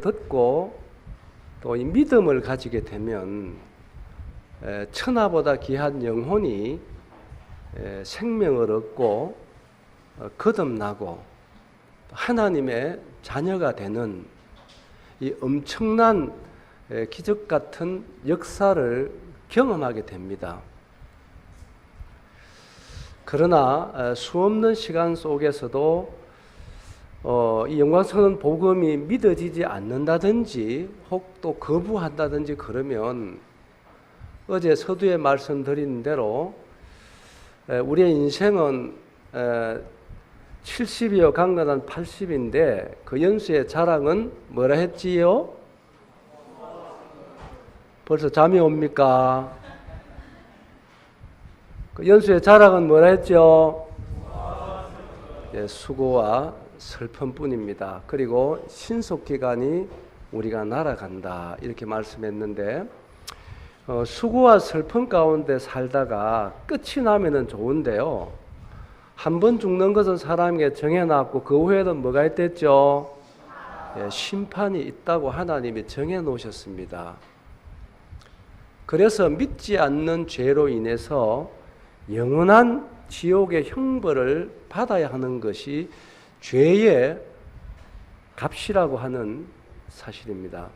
듣고 또 이 믿음을 가지게 되면 천하보다 귀한 영혼이 생명을 얻고 거듭나고 하나님의 자녀가 되는 이 엄청난 기적 같은 역사를 경험하게 됩니다. 그러나 수없는 시간 속에서도 이 영광스러운 복음이 믿어지지 않는다든지 혹 또 거부한다든지 그러면 어제 서두에 말씀드린 대로 우리의 인생은 70이요 강건한 80인데 그 연수의 자랑은 뭐라 했지요? 벌써 잠이 옵니까? 그 연수의 자랑은 뭐라 했죠? 수고와 슬픔뿐입니다. 그리고 신속기간이 우리가 날아간다 이렇게 말씀했는데 수고와 슬픔 가운데 살다가 끝이 나면은 좋은데요. 한 번 죽는 것은 사람에게 정해놨고 그 후에는 뭐가 있댔죠? 심판이 있다고 하나님이 정해놓으셨습니다. 그래서 믿지 않는 죄로 인해서 영원한 지옥의 형벌을 받아야 하는 것이 죄의 값이라고 하는 사실입니다.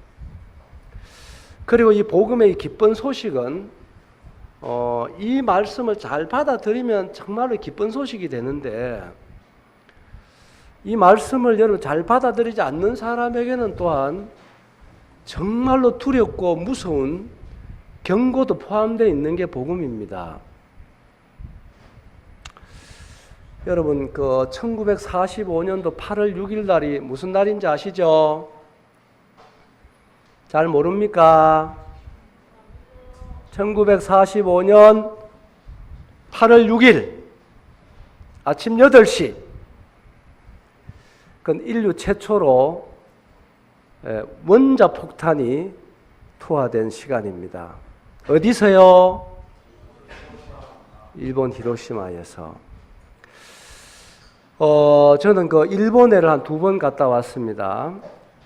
그리고 이 복음의 기쁜 소식은 이 말씀을 잘 받아들이면 정말로 기쁜 소식이 되는데 이 말씀을 여러분 잘 받아들이지 않는 사람에게는 또한 정말로 두렵고 무서운 경고도 포함되어 있는 게 복음입니다. 여러분 그 1945년도 8월 6일 날이 무슨 날인지 아시죠? 잘 모릅니까? 1945년 8월 6일 아침 8시 그건 인류 최초로 원자폭탄이 투하된 시간입니다. 어디서요? 일본 히로시마에서. 저는 그 일본에를 한 2번 갔다 왔습니다.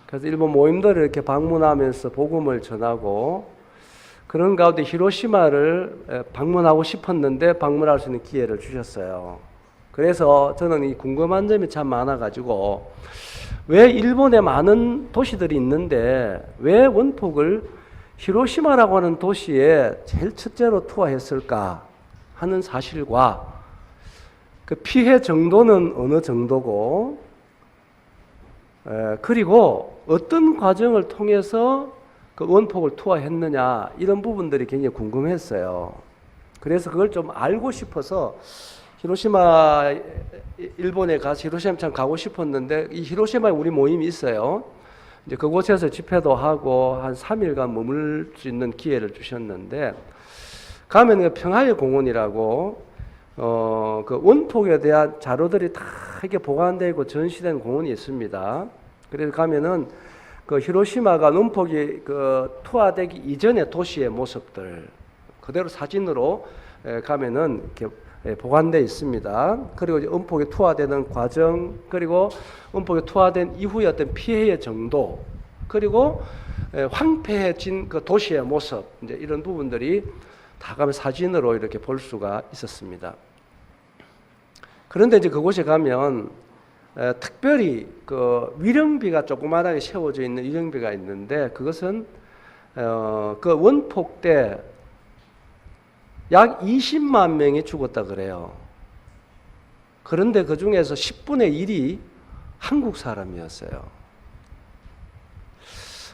그래서 일본 모임들을 이렇게 방문하면서 복음을 전하고 그런 가운데 히로시마를 방문하고 싶었는데 방문할 수 있는 기회를 주셨어요. 그래서 저는 이 궁금한 점이 참 많아가지고 왜 일본에 많은 도시들이 있는데 왜 원폭을 히로시마라고 하는 도시에 제일 첫째로 투하했을까 하는 사실과 그 피해 정도는 어느 정도고 그리고 어떤 과정을 통해서 그 원폭을 투하했느냐 이런 부분들이 굉장히 궁금했어요. 그래서 그걸 좀 알고 싶어서 히로시마 일본에 가서 히로시마 참 가고 싶었는데 이 히로시마에 우리 모임이 있어요. 이제 그곳에서 집회도 하고 한 3일간 머물 수 있는 기회를 주셨는데 가면 그 평화의 공원이라고 그 원폭에 대한 자료들이 다 이렇게 보관되어 있고 전시된 공원이 있습니다. 그래서 가면은 그 히로시마가 원폭이 그 투하되기 이전의 도시의 모습들 그대로 사진으로 가면은 이렇게 보관되어 있습니다. 그리고 원폭이 투하되는 과정, 그리고 원폭이 투하된 이후의 어떤 피해의 정도, 그리고 황폐해진 그 도시의 모습, 이제 이런 부분들이 다 가면 사진으로 이렇게 볼 수가 있었습니다. 그런데 이제 그곳에 가면 특별히 그 위령비가 조그마하게 세워져 있는 위령비가 있는데 그것은 그 원폭 때 약 20만 명이 죽었다 그래요. 그런데 그 중에서 10분의 1이 한국 사람이었어요.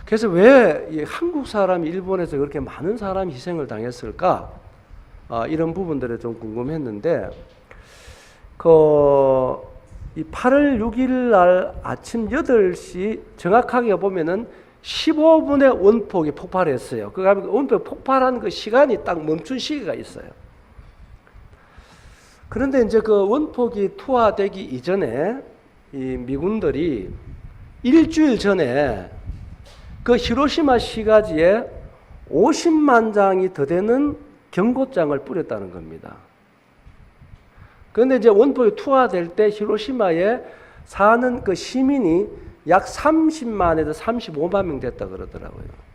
그래서 왜 이 한국 사람이 일본에서 그렇게 많은 사람이 희생을 당했을까? 이런 부분들이 좀 궁금했는데 이 8월 6일 날 아침 8시 정확하게 보면은 15분에 원폭이 폭발했어요. 그 원폭이 폭발한 그 시간이 딱 멈춘 시기가 있어요. 그런데 이제 그 원폭이 투하되기 이전에 이 미군들이 일주일 전에 그 히로시마 시가지에 50만 장이 더 되는 경고장을 뿌렸다는 겁니다. 그런데 이제 원폭이 투하될 때 히로시마에 사는 그 시민이 약 30만에서 35만 명 됐다 그러더라고요.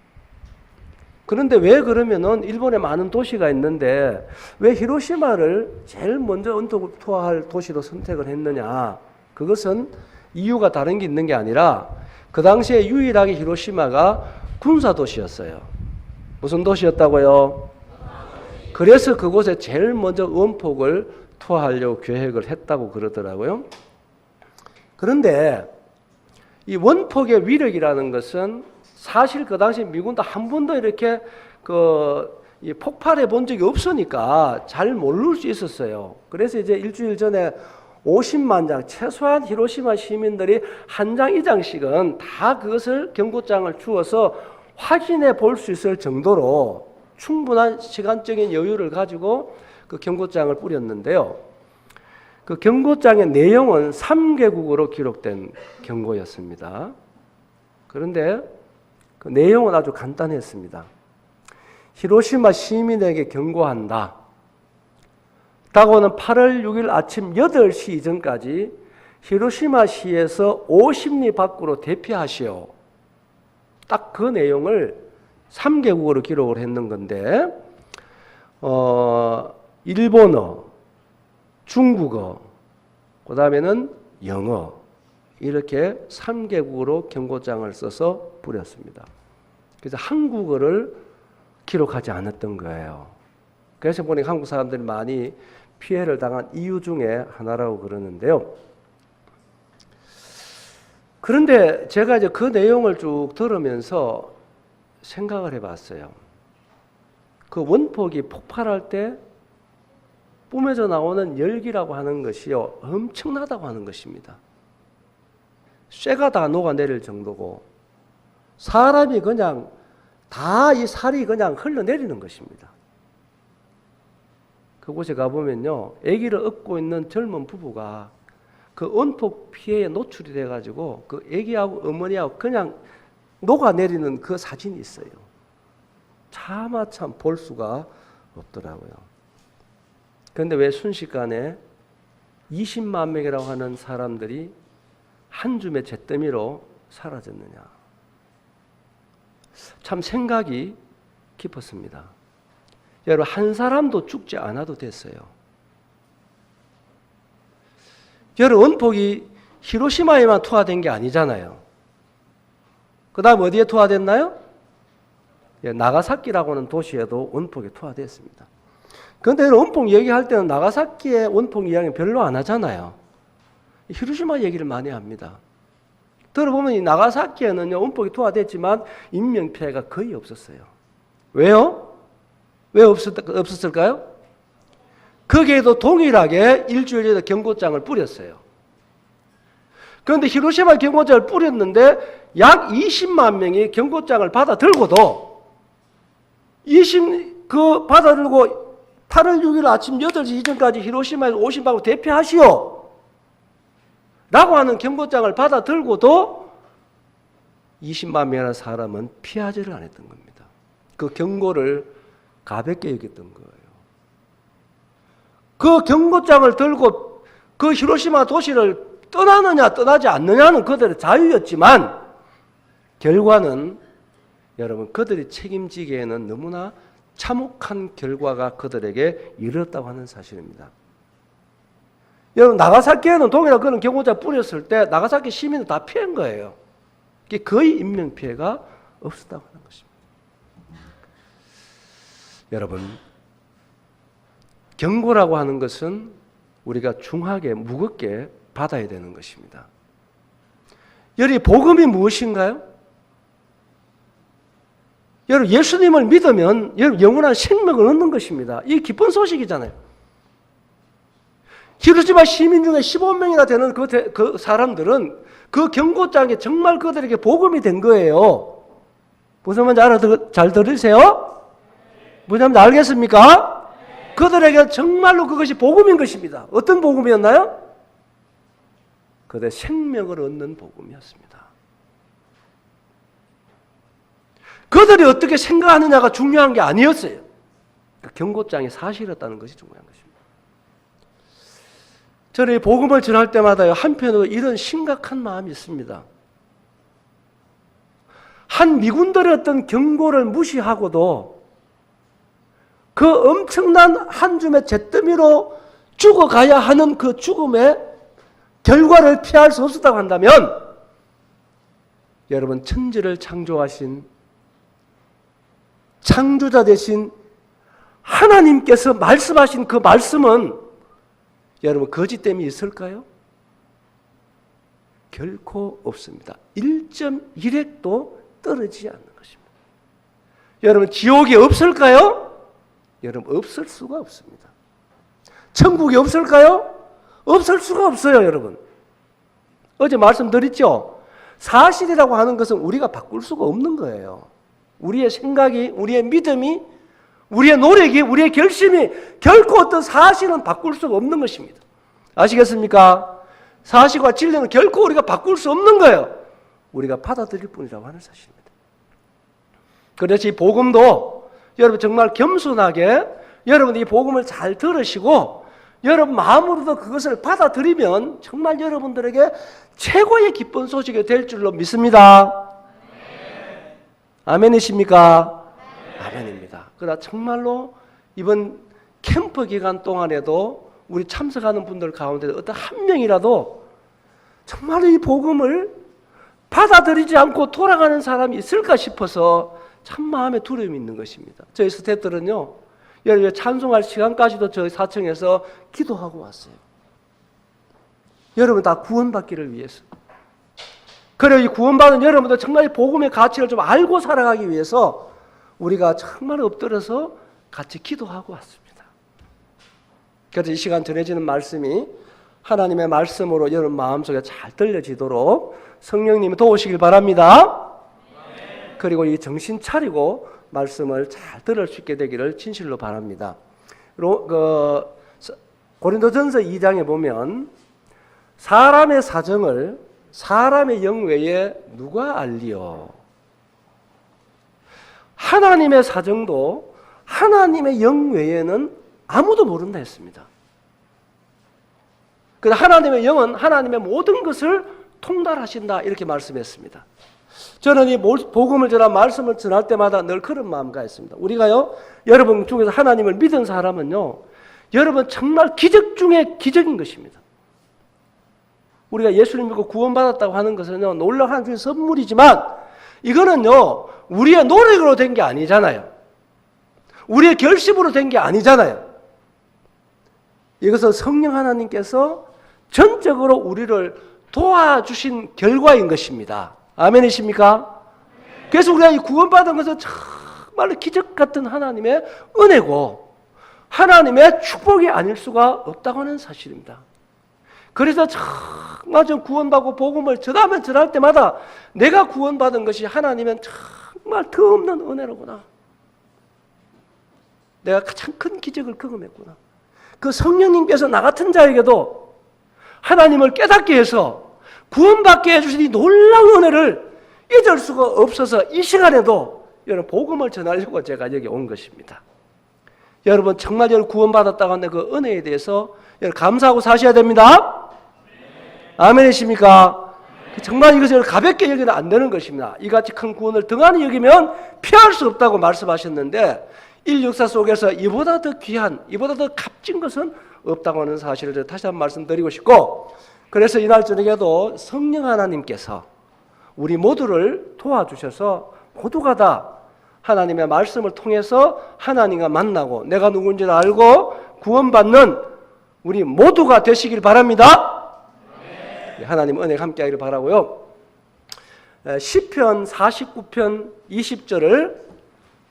그런데 왜 그러면은 일본에 많은 도시가 있는데 왜 히로시마를 제일 먼저 원폭을 투하할 도시로 선택을 했느냐? 그것은 이유가 다른 게 있는 게 아니라 그 당시에 유일하게 히로시마가 군사 도시였어요. 무슨 도시였다고요? 그래서 그곳에 제일 먼저 원폭을 투하하려고 계획을 했다고 그러더라고요. 그런데 이 원폭의 위력이라는 것은 사실 그 당시 미군도 한 번도 이렇게 이 폭발해 본 적이 없으니까 잘 모를 수 있었어요. 그래서 이제 일주일 전에 50만 장, 최소한 히로시마 시민들이 한 장 이상씩은 다 그것을 경고장을 주어서 확인해 볼 수 있을 정도로 충분한 시간적인 여유를 가지고 그 경고장을 뿌렸는데요. 그 경고장의 내용은 3개국어로 기록된 경고였습니다. 그런데 그 내용은 아주 간단했습니다. 히로시마 시민에게 경고한다. 다가오는 8월 6일 아침 8시 이전까지 히로시마시에서 50리 밖으로 대피하시오. 딱 그 내용을 3개국어로 기록을 했는 건데 일본어, 중국어, 그 다음에는 영어 이렇게 3개국어로 경고장을 써서 뿌렸습니다. 그래서 한국어를 기록하지 않았던 거예요. 그래서 보니까 한국 사람들이 많이 피해를 당한 이유 중에 하나라고 그러는데요. 그런데 제가 이제 그 내용을 쭉 들으면서 생각을 해봤어요. 그 원폭이 폭발할 때 뿜어져 나오는 열기라고 하는 것이요, 엄청나다고 하는 것입니다. 쇠가 다 녹아내릴 정도고 사람이 그냥 다 이 살이 그냥 흘러내리는 것입니다. 그곳에 가보면요, 아기를 업고 있는 젊은 부부가 그 원폭 피해에 노출이 돼가지고 그 아기하고 어머니하고 그냥 녹아내리는 그 사진이 있어요. 차마 참 볼 수가 없더라고요. 그런데 왜 순식간에 20만 명이라고 하는 사람들이 한 줌의 잿더미로 사라졌느냐. 참 생각이 깊었습니다. 여러분, 한 사람도 죽지 않아도 됐어요. 여러분, 원폭이 히로시마에만 투하된 게 아니잖아요. 그 다음 어디에 투하됐나요? 나가사키라고 하는 도시에도 원폭이 투하됐습니다. 그런데 원폭 얘기할 때는 나가사키의 원폭 이야기는 별로 안 하잖아요. 히로시마 얘기를 많이 합니다. 들어보면 이 나가사키에는 원폭이 투하됐지만 인명피해가 거의 없었어요. 왜요? 왜 없었을까요? 거기에도 동일하게 일주일 전에 경고장을 뿌렸어요. 그런데 히로시마 경고장을 뿌렸는데 약 20만 명이 경고장을 받아들고도 받아들고 8월 6일 아침 8시 이전까지 히로시마에서 50방으로 대피하시오 라고 하는 경고장을 받아들고도 20만 명이라는 사람은 피하지를 않았던 겁니다. 그 경고를 가볍게 여겼던 거예요. 그 경고장을 들고 그 히로시마 도시를 떠나느냐 떠나지 않느냐는 그들의 자유였지만 결과는 여러분 그들이 책임지기에는 너무나 참혹한 결과가 그들에게 이르렀다고 하는 사실입니다. 여러분, 나가사키에는 동일한 그런 경고자 뿌렸을 때 나가사키 시민은 다 피한 거예요. 거의 인명피해가 없었다고 하는 것입니다. 여러분, 경고라고 하는 것은 우리가 중하게 무겁게 받아야 되는 것입니다. 여러분, 복음이 무엇인가요? 여러분, 예수님을 믿으면 여러분 영원한 생명을 얻는 것입니다. 이 기쁜 소식이잖아요. 히로시마 시민 중에 15명이나 되는 그 사람들은 그 경고장이 정말 그들에게 복음이 된 거예요. 무슨 말인지 잘 들으세요? 무슨 말인지 알겠습니까? 그들에게 정말로 그것이 복음인 것입니다. 어떤 복음이었나요? 그들의 생명을 얻는 복음이었습니다. 그들이 어떻게 생각하느냐가 중요한 게 아니었어요. 그 경고장이 사실이었다는 것이 중요한 것입니다. 저는 복음을 전할 때마다 한편으로 이런 심각한 마음이 있습니다. 한 미군들의 어떤 경고를 무시하고도 그 엄청난 한 줌의 잿더미로 죽어가야 하는 그 죽음의 결과를 피할 수 없었다고 한다면 여러분, 천지를 창조하신 창조자 되신 하나님께서 말씀하신 그 말씀은 여러분 거짓됨이 있을까요? 결코 없습니다. 1.1핵도 떨어지지 않는 것입니다. 여러분, 지옥이 없을까요? 여러분, 없을 수가 없습니다. 천국이 없을까요? 없을 수가 없어요, 여러분. 어제 말씀드렸죠? 사실이라고 하는 것은 우리가 바꿀 수가 없는 거예요. 우리의 생각이, 우리의 믿음이, 우리의 노력이, 우리의 결심이 결코 어떤 사실은 바꿀 수가 없는 것입니다. 아시겠습니까? 사실과 진리는 결코 우리가 바꿀 수 없는 거예요. 우리가 받아들일 뿐이라고 하는 사실입니다. 그래서 이 복음도 여러분 정말 겸손하게 여러분 이 복음을 잘 들으시고 여러분 마음으로도 그것을 받아들이면 정말 여러분들에게 최고의 기쁜 소식이 될 줄로 믿습니다. 아멘이십니까? 아멘입니다. 그러나 정말로 이번 캠프 기간 동안에도 우리 참석하는 분들 가운데 어떤 한 명이라도 정말로 이 복음을 받아들이지 않고 돌아가는 사람이 있을까 싶어서 참 마음에 두려움이 있는 것입니다. 저희 스태프들은요, 여러분 찬송할 시간까지도 저희 사청에서 기도하고 왔어요. 여러분 다 구원받기를 위해서. 그리고 이 구원받은 여러분도 정말 이 복음의 가치를 좀 알고 살아가기 위해서 우리가 정말 엎드려서 같이 기도하고 왔습니다. 그래서 이 시간 전해지는 말씀이 하나님의 말씀으로 여러분 마음속에 잘 들려지도록 성령님이 도우시길 바랍니다. 그리고 이 정신 차리고 말씀을 잘 들을 수 있게 되기를 진실로 바랍니다. 고린도전서 2장에 보면 사람의 사정을 사람의 영 외에 누가 알리요? 하나님의 사정도 하나님의 영 외에는 아무도 모른다 했습니다. 그래서 하나님의 영은 하나님의 모든 것을 통달하신다 이렇게 말씀했습니다. 저는 이 복음을 전한 말씀을 전할 때마다 늘 그런 마음과 있습니다. 우리가요, 여러분 중에서 하나님을 믿은 사람은요, 여러분 정말 기적 중에 기적인 것입니다. 우리가 예수님 믿고 구원받았다고 하는 것은요, 놀라운 하나님의 선물이지만 이거는요, 우리의 노력으로 된 게 아니잖아요. 우리의 결심으로 된 게 아니잖아요. 이것은 성령 하나님께서 전적으로 우리를 도와주신 결과인 것입니다. 아멘이십니까? 그래서 우리가 이 구원받은 것은 정말로 기적 같은 하나님의 은혜고 하나님의 축복이 아닐 수가 없다고 하는 사실입니다. 그래서 정말 좀 구원받고 복음을 전하면 전할 때마다 내가 구원받은 것이 하나님은 정말 더없는 은혜로구나. 내가 가장 큰 기적을 경험했구나. 그 성령님께서 나 같은 자에게도 하나님을 깨닫게 해서 구원받게 해주신 이 놀라운 은혜를 잊을 수가 없어서 이 시간에도 여러분 복음을 전하려고 제가 여기 온 것입니다. 여러분 정말 여러분 구원받았다고 하는 그 은혜에 대해서 여러분 감사하고 사셔야 됩니다. 아멘이십니까? 정말 이것을 가볍게 여기는 안 되는 것입니다. 이같이 큰 구원을 등한히 여기면 피할 수 없다고 말씀하셨는데 인류 역사 속에서 이보다 더 귀한, 이보다 더 값진 것은 없다고 하는 사실을 다시 한번 말씀드리고 싶고, 그래서 이날 저녁에도 성령 하나님께서 우리 모두를 도와주셔서 모두가 다 하나님의 말씀을 통해서 하나님과 만나고 내가 누군지를 알고 구원받는 우리 모두가 되시길 바랍니다. 하나님 은혜가 함께하기를 바라고요. 시편 49편 20절을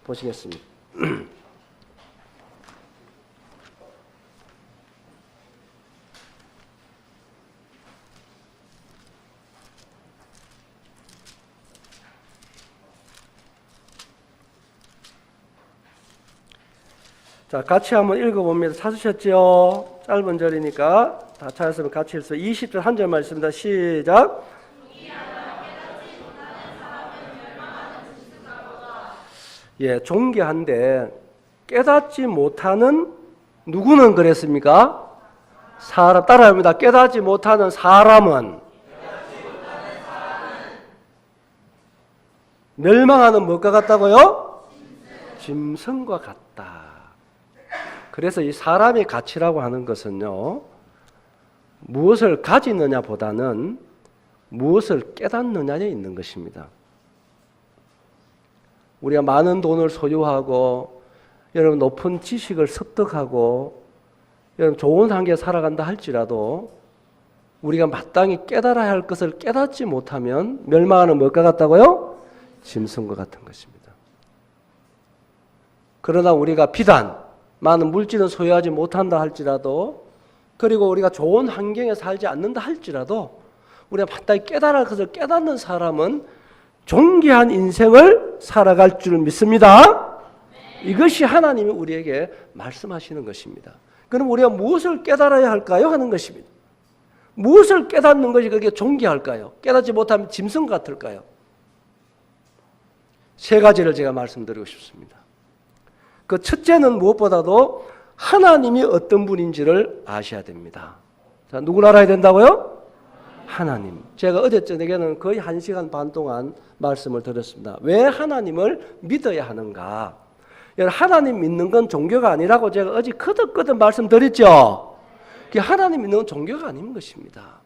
보시겠습니다. 자, 같이 한번 읽어봅니다. 찾으셨죠? 짧은 절이니까 다 찾았으면 같이 읽어서 20절 한 절만 있습니다. 시작. 예, 존귀한데 깨닫지 못하는 누구는 그랬습니까? 사람. 따라합니다. 깨닫지 못하는 사람은 멸망하는 무엇과 같다고요? 짐승과 같다. 그래서 이 사람의 가치라고 하는 것은요, 무엇을 가지느냐 보다는 무엇을 깨닫느냐에 있는 것입니다. 우리가 많은 돈을 소유하고 여러분 높은 지식을 습득하고 여러분 좋은 환경에 살아간다 할지라도 우리가 마땅히 깨달아야 할 것을 깨닫지 못하면 멸망하는 무엇과 같다고요? 짐승과 같은 것입니다. 그러나 우리가 비단 많은 물질은 소유하지 못한다 할지라도 그리고 우리가 좋은 환경에 살지 않는다 할지라도 우리가 마땅히 깨달아야 할 것을 깨닫는 사람은 존귀한 인생을 살아갈 줄 믿습니다. 이것이 하나님이 우리에게 말씀하시는 것입니다. 그럼 우리가 무엇을 깨달아야 할까요? 하는 것입니다. 무엇을 깨닫는 것이 그렇게 존귀할까요? 깨닫지 못하면 짐승 같을까요? 세 가지를 제가 말씀드리고 싶습니다. 그 첫째는 무엇보다도 하나님이 어떤 분인지를 아셔야 됩니다. 자, 누굴 알아야 된다고요? 하나님. 제가 어제 저녁에는 거의 1시간 반 동안 말씀을 드렸습니다. 왜 하나님을 믿어야 하는가? 하나님 믿는 건 종교가 아니라고 제가 어제 거듭거듭 말씀드렸죠. 하나님 믿는 건 종교가 아닌 것입니다.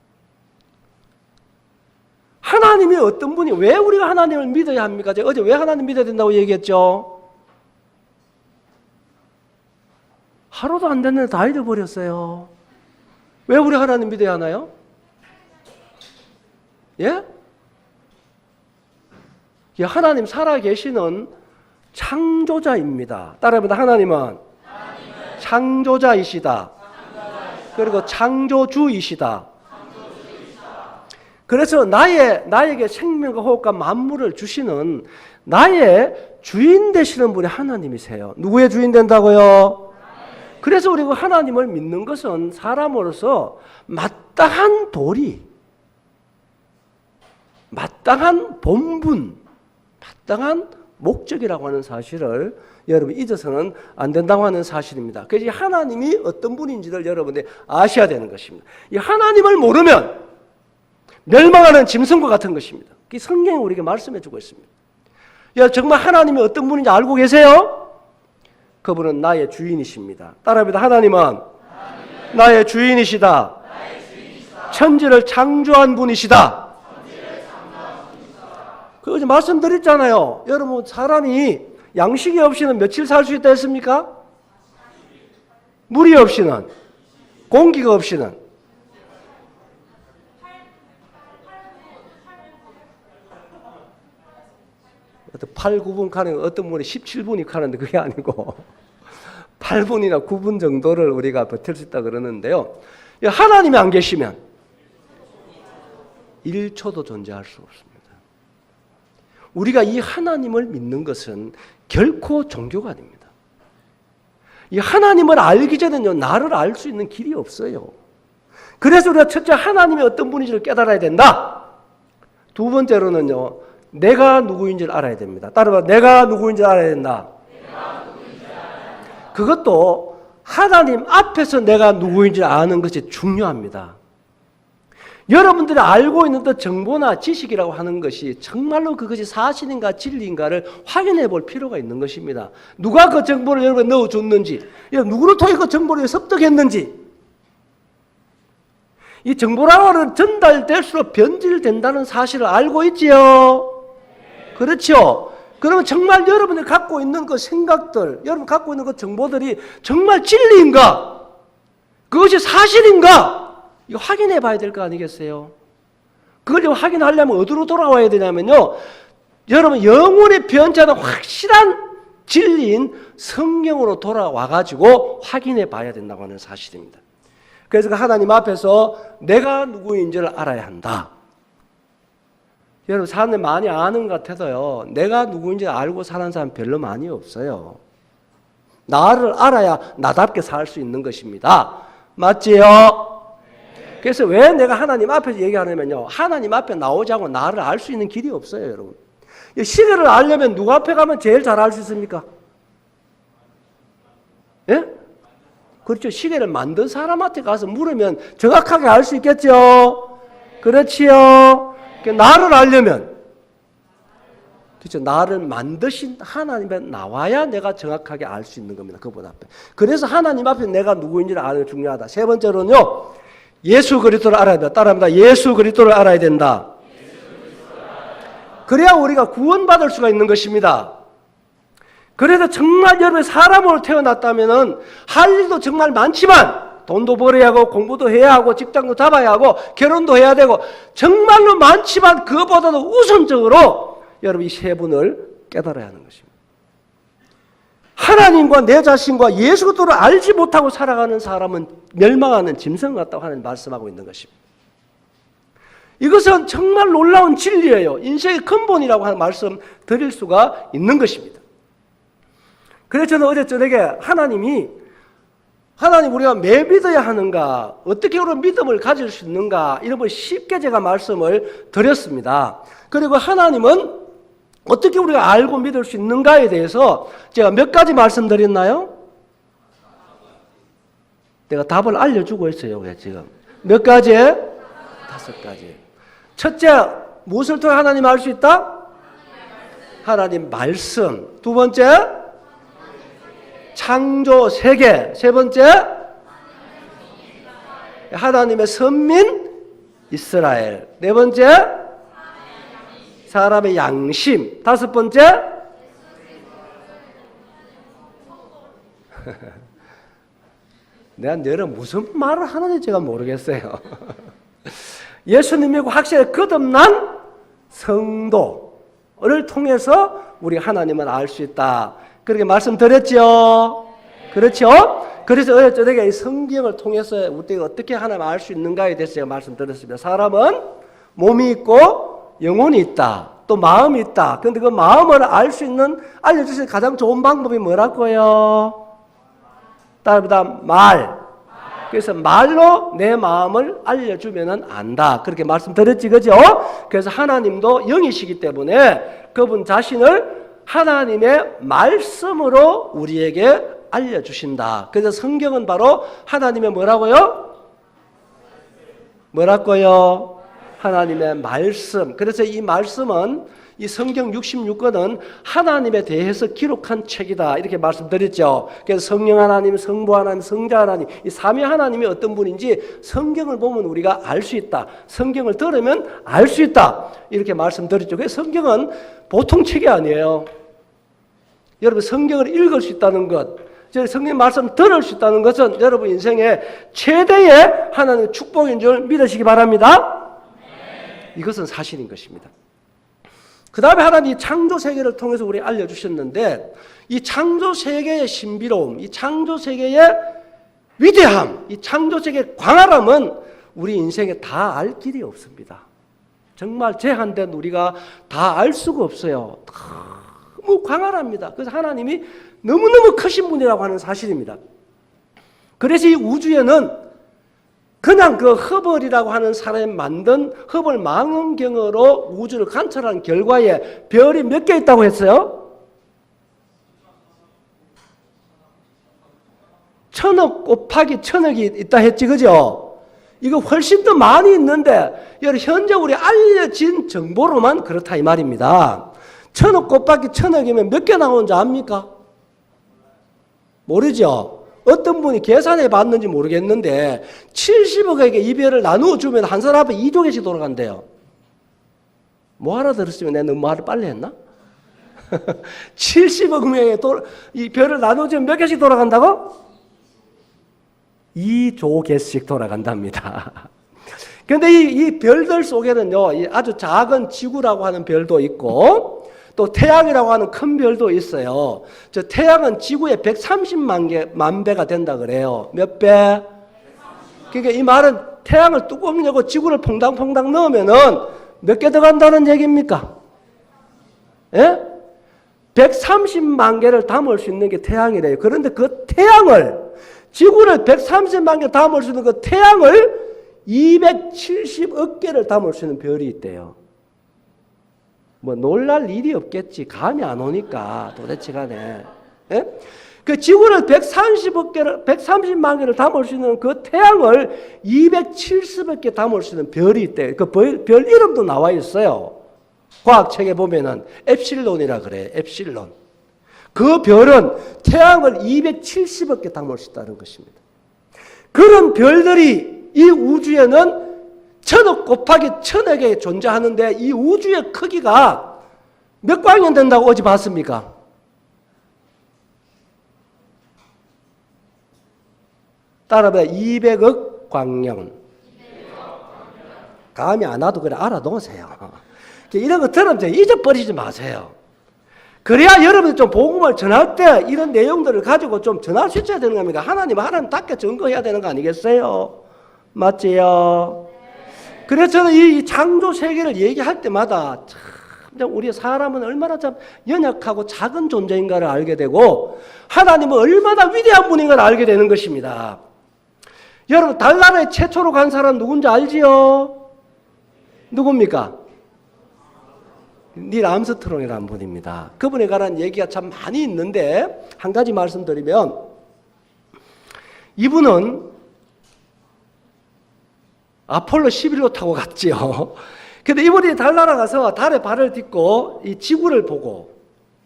하나님이 어떤 분이 왜 우리가 하나님을 믿어야 합니까? 제가 어제 왜 하나님 믿어야 된다고 얘기했죠? 하루도 안 됐는데 다 잊어버렸어요. 왜 우리 하나님 믿어야 하나요? 예? 하나님 살아계시는 창조자입니다. 따라해보다 하나님은 창조자이시다. 그리고 창조주이시다. 그래서 나에게 생명과 호흡과 만물을 주시는 나의 주인 되시는 분이 하나님이세요. 누구의 주인 된다고요? 그래서 우리가 하나님을 믿는 것은 사람으로서 마땅한 도리, 마땅한 본분, 마땅한 목적이라고 하는 사실을 여러분 잊어서는 안 된다고 하는 사실입니다. 그래서 하나님이 어떤 분인지를 여러분들이 아셔야 되는 것입니다. 이 하나님을 모르면 멸망하는 짐승과 같은 것입니다. 이 성경이 우리에게 말씀해 주고 있습니다. 정말 하나님이 어떤 분인지 알고 계세요? 그분은 나의 주인이십니다. 따라합니다. 하나님은 나의 주인이시다. 천지를 창조한 분이시다. 어제 말씀드렸잖아요. 여러분 사람이 양식이 없이는 며칠 살 수 있다 했습니까? 물이 없이는, 공기가 없이는. 어떤 8, 9분 가는 어떤 분이 17분이 가는데 그게 아니고 8분이나 9분 정도를 우리가 버틸 수 있다 그러는데요. 하나님이 안 계시면 1초도 존재할 수 없습니다. 우리가 이 하나님을 믿는 것은 결코 종교가 아닙니다. 이 하나님을 알기 전에는요, 나를 알 수 있는 길이 없어요. 그래서 우리가 첫째 하나님이 어떤 분인지를 깨달아야 된다. 두 번째로는요, 내가 누구인지를 알아야 됩니다. 따라서 내가 누구인지를 알아야 된다. 그것도 하나님 앞에서 내가 누구인지를 아는 것이 중요합니다. 여러분들이 알고 있는 그 정보나 지식이라고 하는 것이 정말로 그것이 사실인가 진리인가를 확인해 볼 필요가 있는 것입니다. 누가 그 정보를 여러분에 넣어줬는지, 누구를 통해 그 정보를 습득했는지, 이 정보라고는 전달될수록 변질된다는 사실을 알고 있지요. 그렇죠? 그러면 정말 여러분이 갖고 있는 그 생각들, 여러분 갖고 있는 그 정보들이 정말 진리인가? 그것이 사실인가? 이거 확인해 봐야 될 거 아니겠어요? 그걸 확인하려면 어디로 돌아와야 되냐면요, 여러분 영혼의 변자는 확실한 진리인 성경으로 돌아와가지고 확인해 봐야 된다고 하는 사실입니다. 그래서 하나님 앞에서 내가 누구인지를 알아야 한다. 여러분 사람들 많이 아는 것 같아도요, 내가 누구인지 알고 사는 사람 별로 많이 없어요. 나를 알아야 나답게 살 수 있는 것입니다. 맞지요? 그래서 왜 내가 하나님 앞에서 얘기하냐면요, 하나님 앞에 나오지 않고 나를 알 수 있는 길이 없어요, 여러분. 이 시계를 알려면 누구 앞에 가면 제일 잘 알 수 있습니까? 예? 그렇죠. 시계를 만든 사람한테 가서 물으면 정확하게 알 수 있겠죠? 그렇지요. 나를 알려면 그렇죠. 나를 만드신 하나님에 나와야 내가 정확하게 알 수 있는 겁니다. 그분 앞에. 그래서 하나님 앞에 내가 누구인지를 아는 게 중요하다. 세 번째로는요. 예수 그리스도를 알아야 된다. 따라합니다. 예수 그리스도를 알아야 된다. 그래야 우리가 구원받을 수가 있는 것입니다. 그래서 정말 여러분이 사람으로 태어났다면 할 일도 정말 많지만 돈도 벌어야 하고 공부도 해야 하고 직장도 잡아야 하고 결혼도 해야 되고 정말로 많지만 그보다도 우선적으로 여러분 이 세 분을 깨달아야 하는 것입니다. 하나님과 내 자신과 예수 그리스도를 알지 못하고 살아가는 사람은 멸망하는 짐승 같다고 하나님 말씀하고 있는 것입니다. 이것은 정말 놀라운 진리예요. 인생의 근본이라고 하는 말씀 드릴 수가 있는 것입니다. 그래서 저는 어제 저녁에 하나님 우리가 왜 믿어야 하는가, 어떻게 우리가 믿음을 가질 수 있는가, 이런 걸 쉽게 제가 말씀을 드렸습니다. 그리고 하나님은 어떻게 우리가 알고 믿을 수 있는가에 대해서 제가 몇 가지 말씀드렸나요? 내가 답을 알려주고 있어요. 지금 몇 가지? 5가지. 첫째, 무엇을 통해 하나님 알 수 있다? 하나님 말씀. 두 번째, 창조 세계. 세 번째, 하나님의 선민 이스라엘. 네 번째, 사람의 양심. 다섯 번째, 내가 내려 무슨 말을 하는지 제가 모르겠어요. 예수님이 확실히 거듭난 성도를 통해서 우리 하나님을 알 수 있다. 그렇게 말씀드렸죠. 그렇죠? 그래서 어제 저녁에 이 성경을 통해서 우리가 어떻게 하나님을 알 수 있는가에 대해서 제가 말씀드렸습니다. 사람은 몸이 있고 영혼이 있다. 또 마음이 있다. 그런데 그 마음을 알 수 있는 알려주신 가장 좋은 방법이 뭐라고요? 따라합니다. 말. 그래서 말로 내 마음을 알려주면 안다. 그렇게 말씀드렸지, 그죠? 그래서 하나님도 영이시기 때문에 그분 자신을 하나님의 말씀으로 우리에게 알려주신다. 그래서 성경은 바로 하나님의 뭐라고요? 뭐라고요? 하나님의 말씀. 그래서 이 말씀은 이 성경 66권은 하나님에 대해서 기록한 책이다. 이렇게 말씀드렸죠. 그래서 성령 하나님, 성부 하나님, 성자 하나님, 이 삼위 하나님이 어떤 분인지 성경을 보면 우리가 알 수 있다. 성경을 들으면 알 수 있다. 이렇게 말씀드렸죠. 그래서 성경은 보통 책이 아니에요. 여러분 성경을 읽을 수 있다는 것, 성경 말씀 들을 수 있다는 것은 여러분 인생의 최대의 하나님의 축복인 줄 믿으시기 바랍니다. 이것은 사실인 것입니다. 그 다음에 하나님이 창조 세계를 통해서 우리 알려주셨는데 이 창조 세계의 신비로움, 이 창조 세계의 위대함, 이 창조 세계의 광활함은 우리 인생에 다 알 길이 없습니다. 정말 제한된 우리가 다 알 수가 없어요. 너무 광활합니다. 그래서 하나님이 너무너무 크신 분이라고 하는 사실입니다. 그래서 이 우주에는 그냥 그 허벌이라고 하는 사람이 만든 허벌 망원경으로 우주를 관찰한 결과에 별이 몇 개 있다고 했어요? 1000억 곱하기 1000억이 있다 했지, 그죠? 이거 훨씬 더 많이 있는데 현재 우리 알려진 정보로만 그렇다 이 말입니다. 1000억 곱하기 1000억이면 몇 개 나오는지 압니까? 모르죠? 어떤 분이 계산해 봤는지 모르겠는데 70억에게 이 별을 나누어 주면 한 사람 앞에 2조 개씩 돌아간대요. 뭐 알아들었으면 내가 너무 말을 빨리 했나? 70억 명의 이 별을 나누어 주면 몇 개씩 돌아간다고? 2조 개씩 돌아간답니다. 그런데 이 별들 속에는요, 아주 작은 지구라고 하는 별도 있고 또 태양이라고 하는 큰 별도 있어요. 저 태양은 지구의 130만 배가 된다 그래요. 몇 배? 그러니까 이 말은 태양을 뚜껑 열고 지구를 퐁당퐁당 넣으면은 몇 개 들어간다는 얘기입니까? 예? 130만 개를 담을 수 있는 게 태양이래요. 그런데 그 태양을, 지구를 130만 개 담을 수 있는 그 태양을 270억 개를 담을 수 있는 별이 있대요. 뭐 놀랄 일이 없겠지. 감이 안 오니까 도대체 간에. 예? 그 지구를 130만 개를 담을 수 있는 그 태양을 270억 개 담을 수 있는 별이 있대요. 그 별 이름도 나와 있어요. 과학책에 보면은 엡실론이라 그래요. 엡실론. 그 별은 태양을 270억 개 담을 수 있다는 것입니다. 그런 별들이 이 우주에는 1000억 곱하기 1000억에 존재하는데 이 우주의 크기가 몇 광년 된다고 어제 봤습니까? 따라해봐. 200억 광년. 감이 안 와도 그래 알아놓으세요. 이런 거 들으면 잊어버리지 마세요. 그래야 여러분이 좀 복음을 전할 때 이런 내용들을 가지고 좀 전할 수 있어야 되는 겁니다. 하나님답게 증거해야 되는 거 아니겠어요? 맞지요? 그래서 저는 이 창조 세계를 얘기할 때마다 참 우리 사람은 얼마나 참 연약하고 작은 존재인가를 알게 되고 하나님은 얼마나 위대한 분인가를 알게 되는 것입니다. 여러분 달나라에 최초로 간 사람 누군지 알지요? 누굽니까? 닐 암스트롱이라는 분입니다. 그분에 관한 얘기가 참 많이 있는데 한 가지 말씀드리면 이분은 아폴로 11호 타고 갔지요. 근데 이분이 달나라 가서 달에 발을 딛고 이 지구를 보고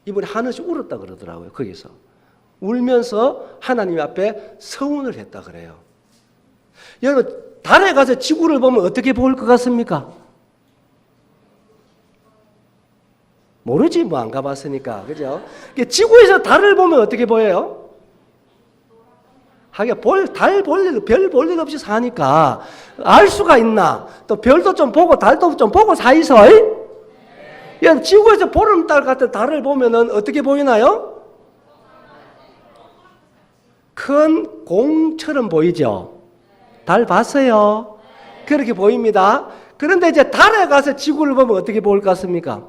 이분이 한없이 울었다 그러더라고요. 거기서 울면서 하나님 앞에 서운을 했다 그래요. 여러분 달에 가서 지구를 보면 어떻게 보일 것 같습니까? 모르지 뭐 안 가봤으니까. 그죠? 지구에서 달을 보면 어떻게 보여요? 하긴 달 볼 일, 별 볼 일 없이 사니까 알 수가 있나? 또 별도 좀 보고 달도 좀 보고 사이서. 지구에서 보름달 같은 달을 보면은 어떻게 보이나요? 큰 공처럼 보이죠? 달 봤어요? 그렇게 보입니다. 그런데 이제 달에 가서 지구를 보면 어떻게 보일 것 같습니까?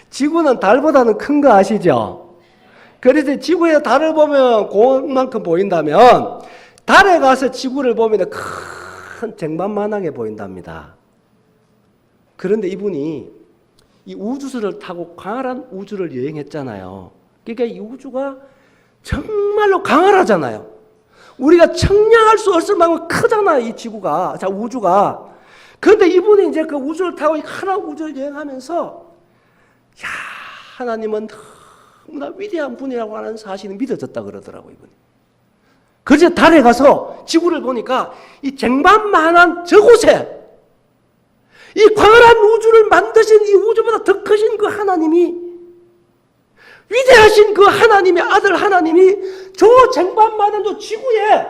지구는 달보다는 큰 거 아시죠? 그래서 지구에 달을 보면 공만큼 보인다면 달에 가서 지구를 보면 큰 쟁반만하게 보인답니다. 그런데 이분이 이 우주선을 타고 광활한 우주를 여행했잖아요. 그러니까 이 우주가 정말로 광활하잖아요. 우리가 청량할 수 없을 만큼 크잖아요. 이 지구가, 우주가. 그런데 이분이 이제 그 우주를 타고 하나 우주를 여행하면서 야, 하나님은 너무나 위대한 분이라고 하는 사실이 믿어졌다 그러더라고요, 이분이. 그래서 달에 가서 지구를 보니까 이 쟁반만한 저곳에 이 광활한 우주를 만드신 이 우주보다 더 크신 그 하나님이, 위대하신 그 하나님의 아들 하나님이 저 쟁반만한 저 지구에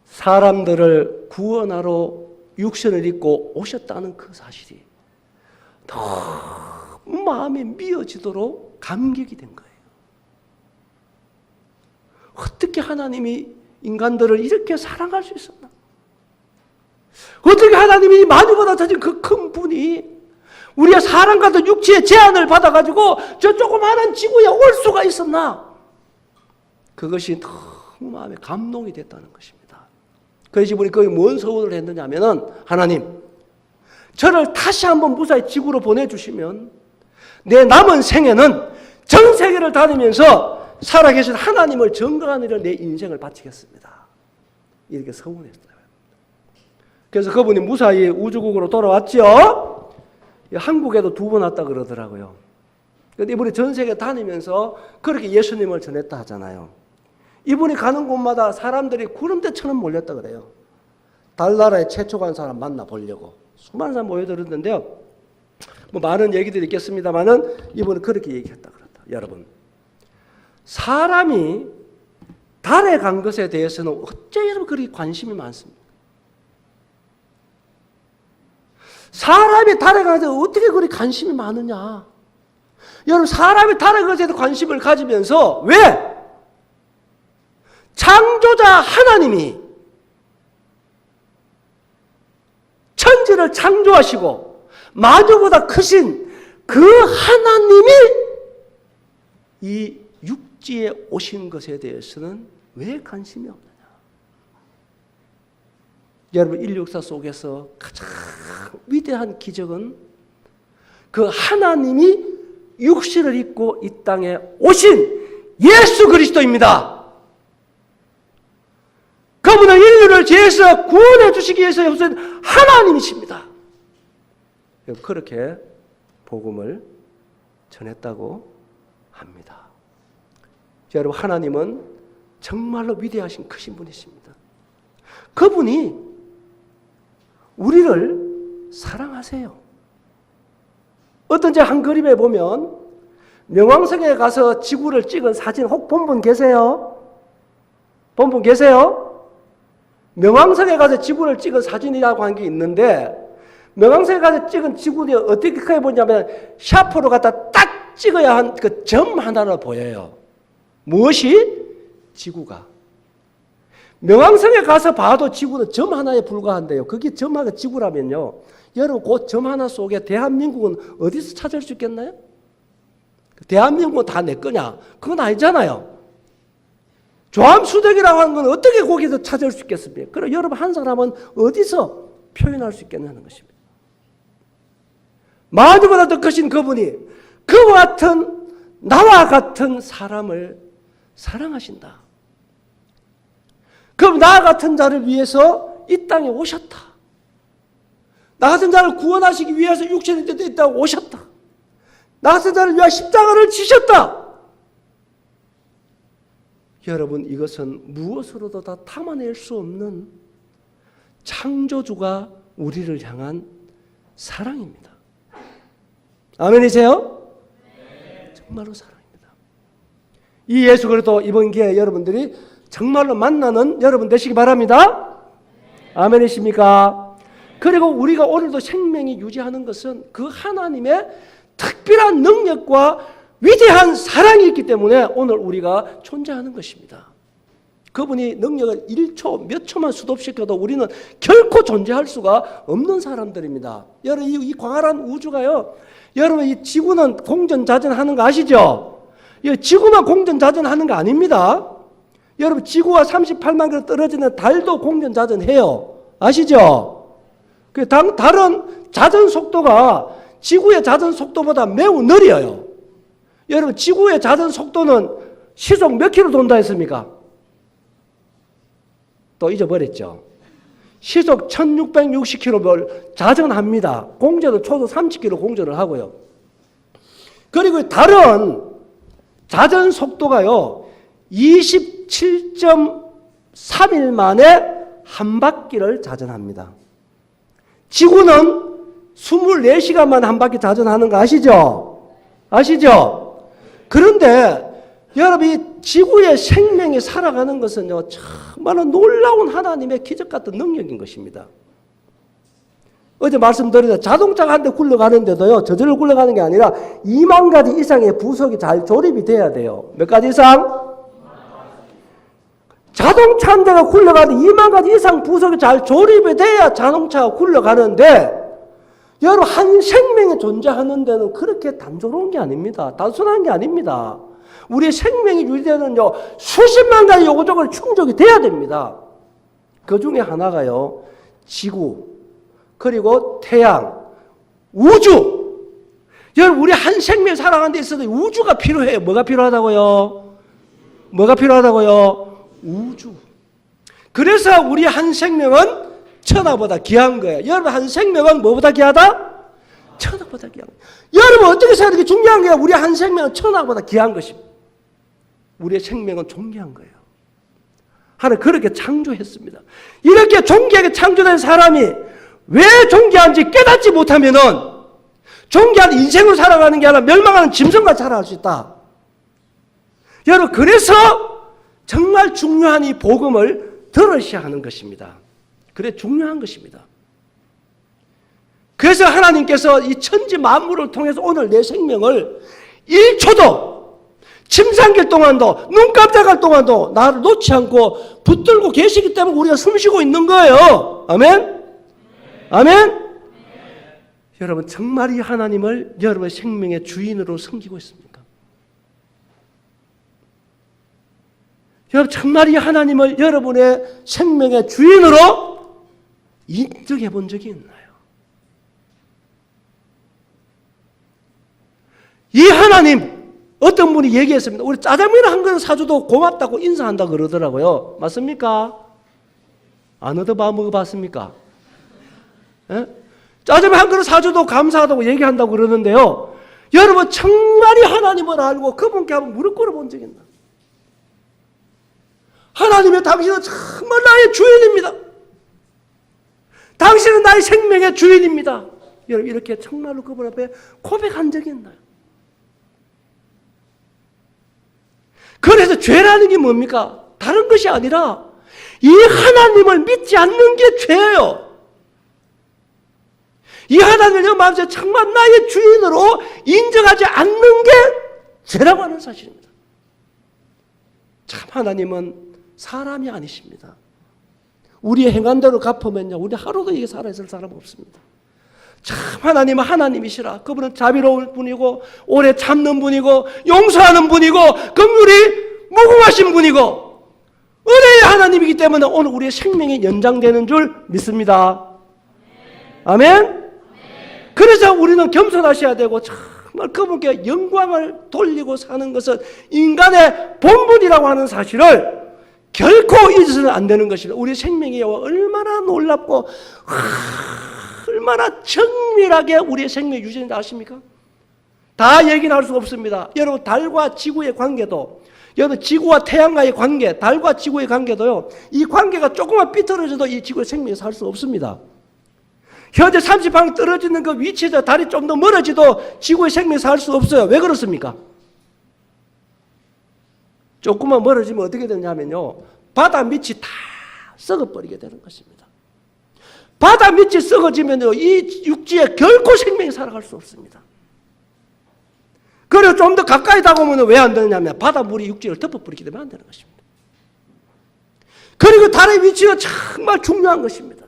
사람들을 구원하러 육신을 입고 오셨다는 그 사실이 너무 마음에 미어지도록 감격이 된 거예요. 어떻게 하나님이 인간들을 이렇게 사랑할 수 있었나? 어떻게 하나님이 만유보다 더진 그 큰 분이 우리가 사람 같은 육체의 제한을 받아가지고 저 조그마한 지구에 올 수가 있었나? 그것이 너무 마음에 감동이 됐다는 것입니다. 그래서 이분이 거기 뭔 서원을 했느냐 하면은, 하나님, 저를 다시 한번 무사히 지구로 보내주시면 내 남은 생에는 전 세계를 다니면서 살아계신 하나님을 증거하는 일을 내 인생을 바치겠습니다. 이렇게 서원했어요. 그래서 그분이 무사히 우주국으로 돌아왔죠. 한국에도 2번 왔다 그러더라고요. 그런데 이분이 전 세계 다니면서 그렇게 예수님을 전했다 하잖아요. 이분이 가는 곳마다 사람들이 구름대처럼 몰렸다 그래요. 달나라에 최초 간 사람 만나보려고 수많은 사람 모여들었는데요. 뭐 많은 얘기들이 있겠습니다만은 이분은 그렇게 얘기했다 그랬다. 여러분, 사람이 달에 간 것에 대해서는 어째 여러분 그렇게 관심이 많습니까? 사람이 달에 가서 어떻게 그렇게 관심이 많으냐? 여러분, 사람이 달에 가서 관심을 가지면서 왜? 창조자 하나님이 천지를 창조하시고 만유보다 크신 그 하나님이 이 육지에 오신 것에 대해서는 왜 관심이 없느냐? 여러분, 인류 역사 속에서 가장 위대한 기적은 그 하나님이 육신을 입고 이 땅에 오신 예수 그리스도입니다. 그분은 인류를 우리를 죄에서 구원해 주시기 위해서 오신 하나님이십니다. 그렇게 복음을 전했다고 합니다. 여러분, 하나님은 정말로 위대하신 크신 분이십니다. 그분이 우리를 사랑하세요. 어떤지 한 그림에 보면 명왕성에 가서 지구를 찍은 사진 혹 본 분 계세요? 본 분 계세요? 명왕성에 가서 지구를 찍은 사진이라고 한 게 있는데, 명왕성에 가서 찍은 지구는 어떻게 해보냐면 샤프로 갖다 딱 찍어야 한 그 점 하나로 보여요. 무엇이? 지구가. 명왕성에 가서 봐도 지구는 점 하나에 불과한데요. 그게 점 하나가 지구라면요, 여러분 그 점 하나 속에 대한민국은 어디서 찾을 수 있겠나요? 대한민국은 다 내 거냐? 그건 아니잖아요. 조함수덕이라고 하는 건 어떻게 거기서 찾을 수 있겠습니까? 그럼 여러분, 한 사람은 어디서 표현할 수 있겠냐는 것입니다. 만유보다 더 크신 그분이 그와 같은, 나와 같은 사람을 사랑하신다. 그럼 나 같은 자를 위해서 이 땅에 오셨다. 나 같은 자를 구원하시기 위해서 육신이 이 땅에 오셨다. 나 같은 자를 위하여 십자가를 지셨다. 여러분, 이것은 무엇으로도 다 담아낼 수 없는 창조주가 우리를 향한 사랑입니다. 아멘이세요? 네. 정말로 사랑입니다. 이 예수 그리스도 이번 기회에 여러분들이 정말로 만나는 여러분 되시기 바랍니다. 네. 아멘이십니까? 그리고 우리가 오늘도 생명이 유지하는 것은 그 하나님의 특별한 능력과 위대한 사랑이 있기 때문에 오늘 우리가 존재하는 것입니다. 그분이 능력을 1초, 몇 초만 수도시켜도 우리는 결코 존재할 수가 없는 사람들입니다. 여러분, 이 광활한 우주가요, 여러분, 이 지구는 공전자전하는 거 아시죠? 지구만 공전자전하는 거 아닙니다. 여러분, 지구와 38만 킬로 떨어지는 달도 공전자전해요. 아시죠? 다른 자전 속도가 지구의 자전 속도보다 매우 느려요. 여러분, 지구의 자전 속도는 시속 몇 킬로 돈다 했습니까? 또 잊어버렸죠. 시속 1660km를 자전합니다. 공전은 초속 30km 공전을 하고요. 그리고 다른 자전 속도가요, 27.3일 만에 한 바퀴를 자전합니다. 지구는 24시간만 한 바퀴 자전하는 거 아시죠? 아시죠? 그런데 여러분, 이 지구의 생명이 살아가는 것은요, 정말로 놀라운 하나님의 기적 같은 능력인 것입니다. 어제 말씀드렸죠. 자동차가 한 대 굴러가는데도요, 저절로 굴러가는 게 아니라 2만 가지 이상의 부속이 잘 조립이 돼야 돼요. 몇 가지 이상? 자동차 한 대가 굴러가는데 2만 가지 이상 부속이 잘 조립이 돼야 자동차가 굴러가는데, 여러분, 한 생명이 존재하는 데는 그렇게 단조로운 게 아닙니다. 단순한 게 아닙니다. 우리의 생명이 유지되는요, 수십만 가지 요구조건이 충족이 돼야 됩니다. 그 중에 하나가요, 지구, 그리고 태양, 우주. 여러분, 우리 한 생명이 살아가는 데 있어서 우주가 필요해요. 뭐가 필요하다고요? 뭐가 필요하다고요? 우주. 그래서 우리 한 생명은 천하보다 귀한 거예요. 여러분, 한 생명은 뭐보다 귀하다? 천하보다 귀한 거예요. 여러분, 어떻게 생각하는 게 중요한 거예요? 우리 한 생명은 천하보다 귀한 것입니다. 우리의 생명은 존귀한 거예요. 하나님 그렇게 창조했습니다. 이렇게 존귀하게 창조된 사람이 왜 존귀한지 깨닫지 못하면은 존귀한 인생으로 살아가는 게 아니라 멸망하는 짐승같이 살아갈 수 있다. 여러분, 그래서 정말 중요한 이 복음을 들으셔야 하는 것입니다. 그래, 중요한 것입니다. 그래서 하나님께서 이 천지 만물을 통해서 오늘 내 생명을 1초도, 침상길 동안도, 눈 깜짝할 동안도 나를 놓지 않고 붙들고 계시기 때문에 우리가 숨쉬고 있는 거예요. 아멘? 아멘? 여러분, 정말 이 하나님을 여러분의 생명의 주인으로 섬기고 있습니까? 여러분, 정말 이 하나님을 여러분의 생명의 주인으로 인정해 본 적이 있나요? 이 하나님, 어떤 분이 얘기했습니다. 우리 짜장면 한 그릇 사줘도 고맙다고 인사한다 그러더라고요. 맞습니까? 안 얻어봐 먹어봤습니까? 예? 짜장면 한 그릇 사줘도 감사하다고 얘기한다고 그러는데요. 여러분 정말이 하나님을 알고 그분께 한번 무릎 꿇어본 적 있나? 하나님의 당신은 정말 나의 주인입니다. 당신은 나의 생명의 주인입니다. 여러분 이렇게 정말로 그분 앞에 고백한 적이 있나요? 그래서 죄라는 게 뭡니까? 다른 것이 아니라 이 하나님을 믿지 않는 게 죄예요. 이 하나님을 내 마음속에 정말 나의 주인으로 인정하지 않는 게 죄라고 하는 사실입니다. 참 하나님은 사람이 아니십니다. 우리의 행한 대로 갚으면요 우리 하루도 이게 살아있을 사람 없습니다. 참 하나님은 하나님이시라. 그분은 자비로운 분이고 오래 참는 분이고 용서하는 분이고 긍휼이 무궁하신 분이고 은혜의 하나님이기 때문에 오늘 우리의 생명이 연장되는 줄 믿습니다. 아멘? 그래서 우리는 겸손하셔야 되고 정말 그분께 영광을 돌리고 사는 것은 인간의 본분이라고 하는 사실을 결코 잊어서는 안 되는 것입니다. 우리 생명이 얼마나 놀랍고 얼마나 정밀하게 우리의 생명이 유지되는지 아십니까? 다 얘기는 할 수가 없습니다. 여러분 달과 지구의 관계도 여러분 지구와 태양과의 관계, 달과 지구의 관계도요. 이 관계가 조금만 삐뚤어져도 이 지구의 생명이 살 수 없습니다. 현재 30방 떨어지는 그 위치에서 달이 좀 더 멀어지도 지구의 생명이 살 수 없어요. 왜 그렇습니까? 조금만 멀어지면 어떻게 되냐면요. 바다 밑이 다 썩어버리게 되는 것입니다. 바다 밑이 썩어지면요. 이 육지에 결코 생명이 살아갈 수 없습니다. 그리고 좀 더 가까이 다가오면 왜 안 되느냐면 바닷물이 육지를 덮어버리기 때문에 안 되는 것입니다. 그리고 달의 위치는 정말 중요한 것입니다.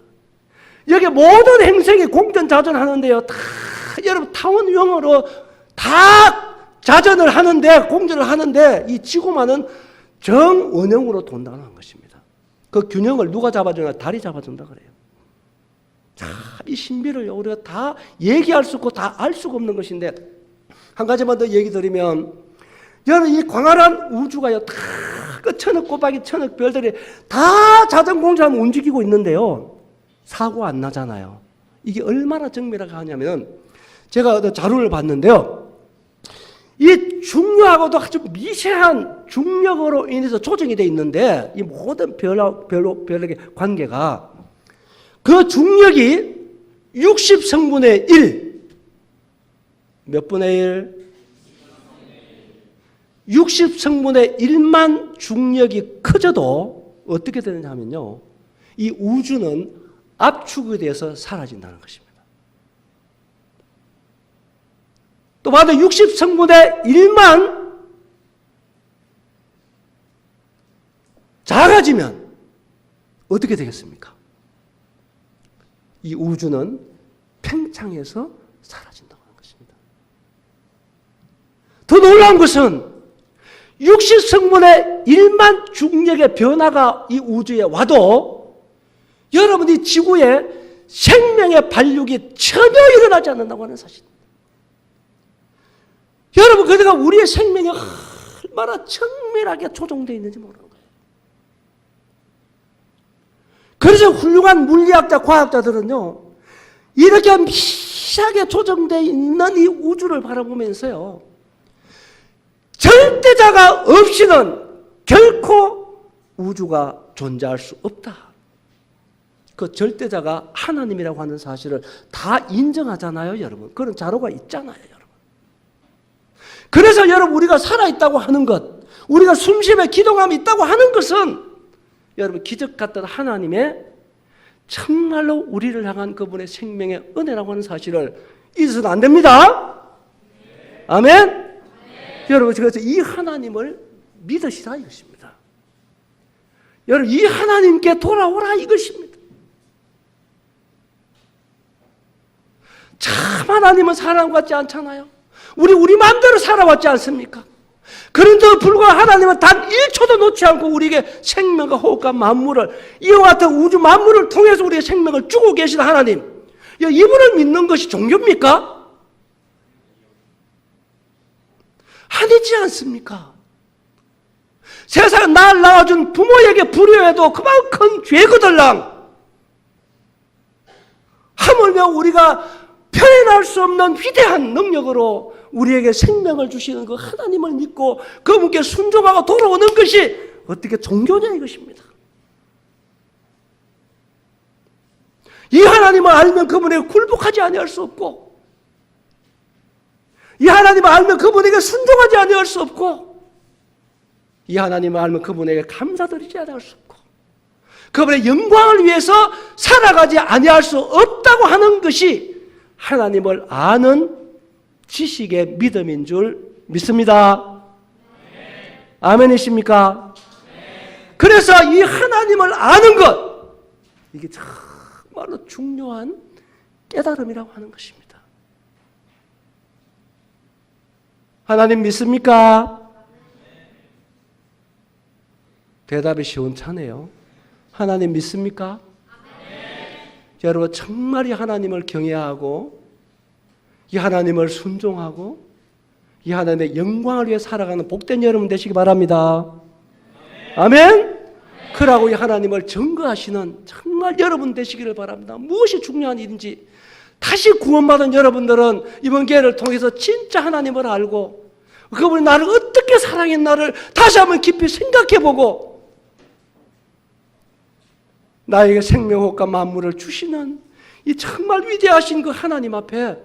여기 모든 행성이 공전자전 하는데요. 다 여러분 타원형으로 다 자전을 하는데 공전을 하는데 이 지구만은 정원형으로 돈다는 것입니다. 그 균형을 누가 잡아주냐? 달이 잡아준다 그래요. 참 이 신비를 우리가 다 얘기할 수 없고 다 알 수가 없는 것인데 한 가지만 더 얘기 드리면 여러분 이 광활한 우주가요 다 그 천억 곱하기 천억 별들이 다 자전 공전하면 움직이고 있는데요. 사고 안 나잖아요. 이게 얼마나 정밀하게 하냐면 제가 어떤 자료를 봤는데요. 이 중력하고도 아주 미세한 중력으로 인해서 조정이 되어 있는데 이 모든 별의 관계가 그 중력이 60성분의 1 몇 분의 1? 60성분의 1만 중력이 커져도 어떻게 되느냐 하면요. 이 우주는 압축에 대해서 사라진다는 것입니다. 또 반대 60성분의 1만 작아지면 어떻게 되겠습니까? 이 우주는 팽창해서 사라진다고 하는 것입니다. 더 놀라운 것은 60성분의 1만 중력의 변화가 이 우주에 와도 여러분이 지구에 생명의 발육이 전혀 일어나지 않는다고 하는 사실입니다. 여러분 그러니까 우리의 생명이 얼마나 정밀하게 조정되어 있는지 모르는 거예요. 그래서 훌륭한 물리학자, 과학자들은요. 이렇게 미세하게 조정되어 있는 이 우주를 바라보면서요. 절대자가 없이는 결코 우주가 존재할 수 없다. 그 절대자가 하나님이라고 하는 사실을 다 인정하잖아요, 여러분. 그런 자료가 있잖아요, 여러분. 그래서 여러분 우리가 살아있다고 하는 것, 우리가 숨쉬며 기동함이 있다고 하는 것은 여러분 기적 같던 하나님의 정말로 우리를 향한 그분의 생명의 은혜라고 하는 사실을 잊어서는 안 됩니다. 아멘? 여러분 그래서 이 하나님을 믿으시라 이것입니다. 여러분 이 하나님께 돌아오라 이것입니다. 참 하나님은 사람 같지 않잖아요. 우리 마음대로 살아왔지 않습니까? 그런데도 불구하고 하나님은 단 1초도 놓지 않고 우리에게 생명과 호흡과 만물을 이와 같은 우주 만물을 통해서 우리의 생명을 주고 계신 하나님, 이분을 믿는 것이 종교입니까? 아니지 않습니까? 세상에 날 낳아준 부모에게 불효해도 그만큼 죄거들랑 하물며 우리가 표현할 수 없는 위대한 능력으로 우리에게 생명을 주시는 그 하나님을 믿고 그분께 순종하고 돌아오는 것이 어떻게 종교냐 이것입니다. 이 하나님을 알면 그분에게 굴복하지 아니할 수 없고, 이 하나님을 알면 그분에게 순종하지 아니할 수 없고, 이 하나님을 알면 그분에게 감사드리지 아니할 수 없고, 그분의 영광을 위해서 살아가지 아니할 수 없다고 하는 것이 하나님을 아는 지식의 믿음인 줄 믿습니다. 아멘이십니까? 그래서 이 하나님을 아는 것, 이게 정말로 중요한 깨달음이라고 하는 것입니다. 하나님 믿습니까? 대답이 시원찮네요. 하나님 믿습니까? 여러분 정말 이 하나님을 경외하고 이 하나님을 순종하고 이 하나님의 영광을 위해 살아가는 복된 여러분 되시기 바랍니다. 아멘? 그러고 이 하나님을 증거하시는 정말 여러분 되시기를 바랍니다. 무엇이 중요한 일인지 다시 구원받은 여러분들은 이번 기회를 통해서 진짜 하나님을 알고 그분이 나를 어떻게 사랑했나를 다시 한번 깊이 생각해보고 나에게 생명호흡과 만물을 주시는 이 정말 위대하신 그 하나님 앞에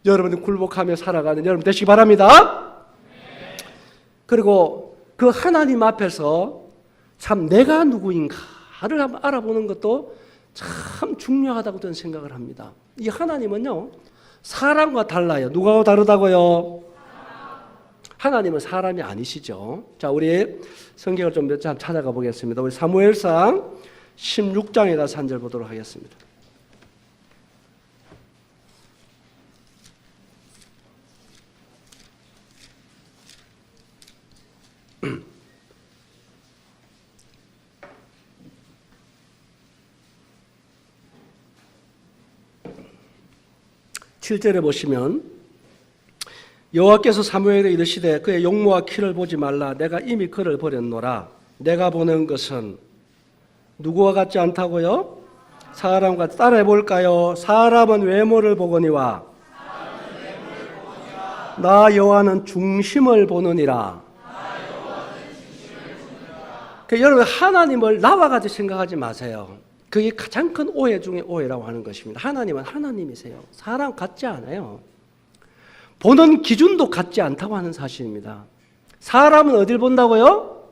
여러분이 굴복하며 살아가는 여러분 되시기 바랍니다. 그리고 그 하나님 앞에서 참 내가 누구인가를 한번 알아보는 것도 참 중요하다고 저는 생각을 합니다. 이 하나님은요 사람과 달라요. 누가 다르다고요? 하나님은 사람이 아니시죠. 자, 우리 성경을 좀 몇 장 찾아가 보겠습니다. 우리 사무엘상 16장에 가서 한 절 보도록 하겠습니다. (7절에) 보시면 여호와께서 사무엘에게 이르시되 그의 용모와 키를 보지 말라. 내가 이미 그를 버렸노라. 내가 보는 것은 누구와 같지 않다고요? 사람과 따라해 볼까요? 사람은 외모를 보거니와 나 여호와는 중심을 보느니라. 여러분 하나님을 나와 같이 생각하지 마세요. 그게 가장 큰 오해 중에 오해라고 하는 것입니다. 하나님은 하나님이세요. 사람 같지 않아요. 보는 기준도 같지 않다고 하는 사실입니다. 사람은 어딜 본다고요?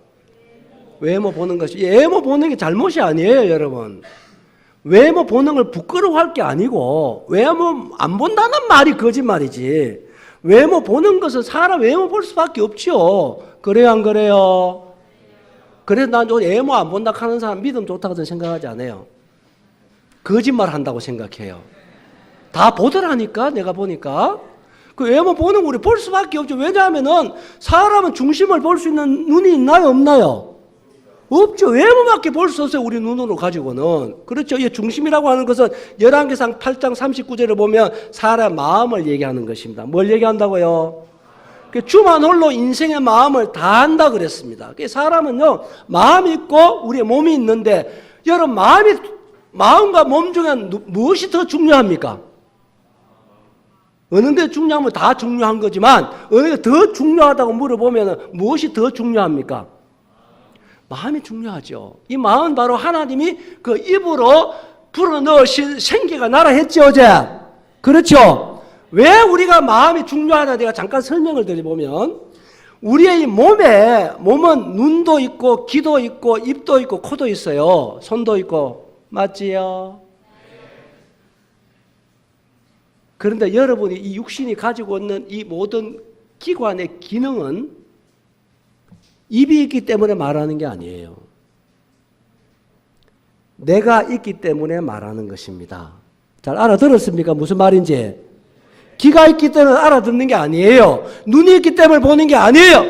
외모 보는 것이. 외모 보는 게 잘못이 아니에요, 여러분. 외모 보는 걸 부끄러워할 게 아니고 외모 안 본다는 말이 거짓말이지. 외모 보는 것은 사람 외모 볼 수밖에 없죠. 그래요, 안 그래요? 그래서 난 외모 안 본다 하는 사람 믿음 좋다고 저는 생각하지 않아요. 거짓말 한다고 생각해요. 다 보더라니까, 내가 보니까. 그 외모 보는 거 우리 볼 수밖에 없죠. 왜냐하면은 사람은 중심을 볼 수 있는 눈이 있나요, 없나요? 없죠. 외모밖에 볼 수 없어요, 우리 눈으로 가지고는. 그렇죠. 이 중심이라고 하는 것은 열왕기상 8장 39절을 보면 사람의 마음을 얘기하는 것입니다. 뭘 얘기한다고요? 주만 홀로 인생의 마음을 다 안다 그랬습니다. 사람은요, 마음이 있고 우리의 몸이 있는데, 여러분 마음과 몸 중에 무엇이 더 중요합니까? 어느 게 중요하면 다 중요한 거지만 어느 게 더 중요하다고 물어보면 무엇이 더 중요합니까? 마음이 중요하죠. 이 마음은 바로 하나님이 그 입으로 불어넣으신 생기가 나라 했죠, 어제. 그렇죠? 왜 우리가 마음이 중요하다 내가 잠깐 설명을 드려보면, 우리의 몸은 눈도 있고 귀도 있고 입도 있고 코도 있어요. 손도 있고. 맞지요? 그런데 여러분이 이 육신이 가지고 있는 이 모든 기관의 기능은 입이 있기 때문에 말하는 게 아니에요. 내가 있기 때문에 말하는 것입니다. 잘 알아들었습니까? 무슨 말인지. 귀가 있기 때문에 알아듣는 게 아니에요. 눈이 있기 때문에 보는 게 아니에요.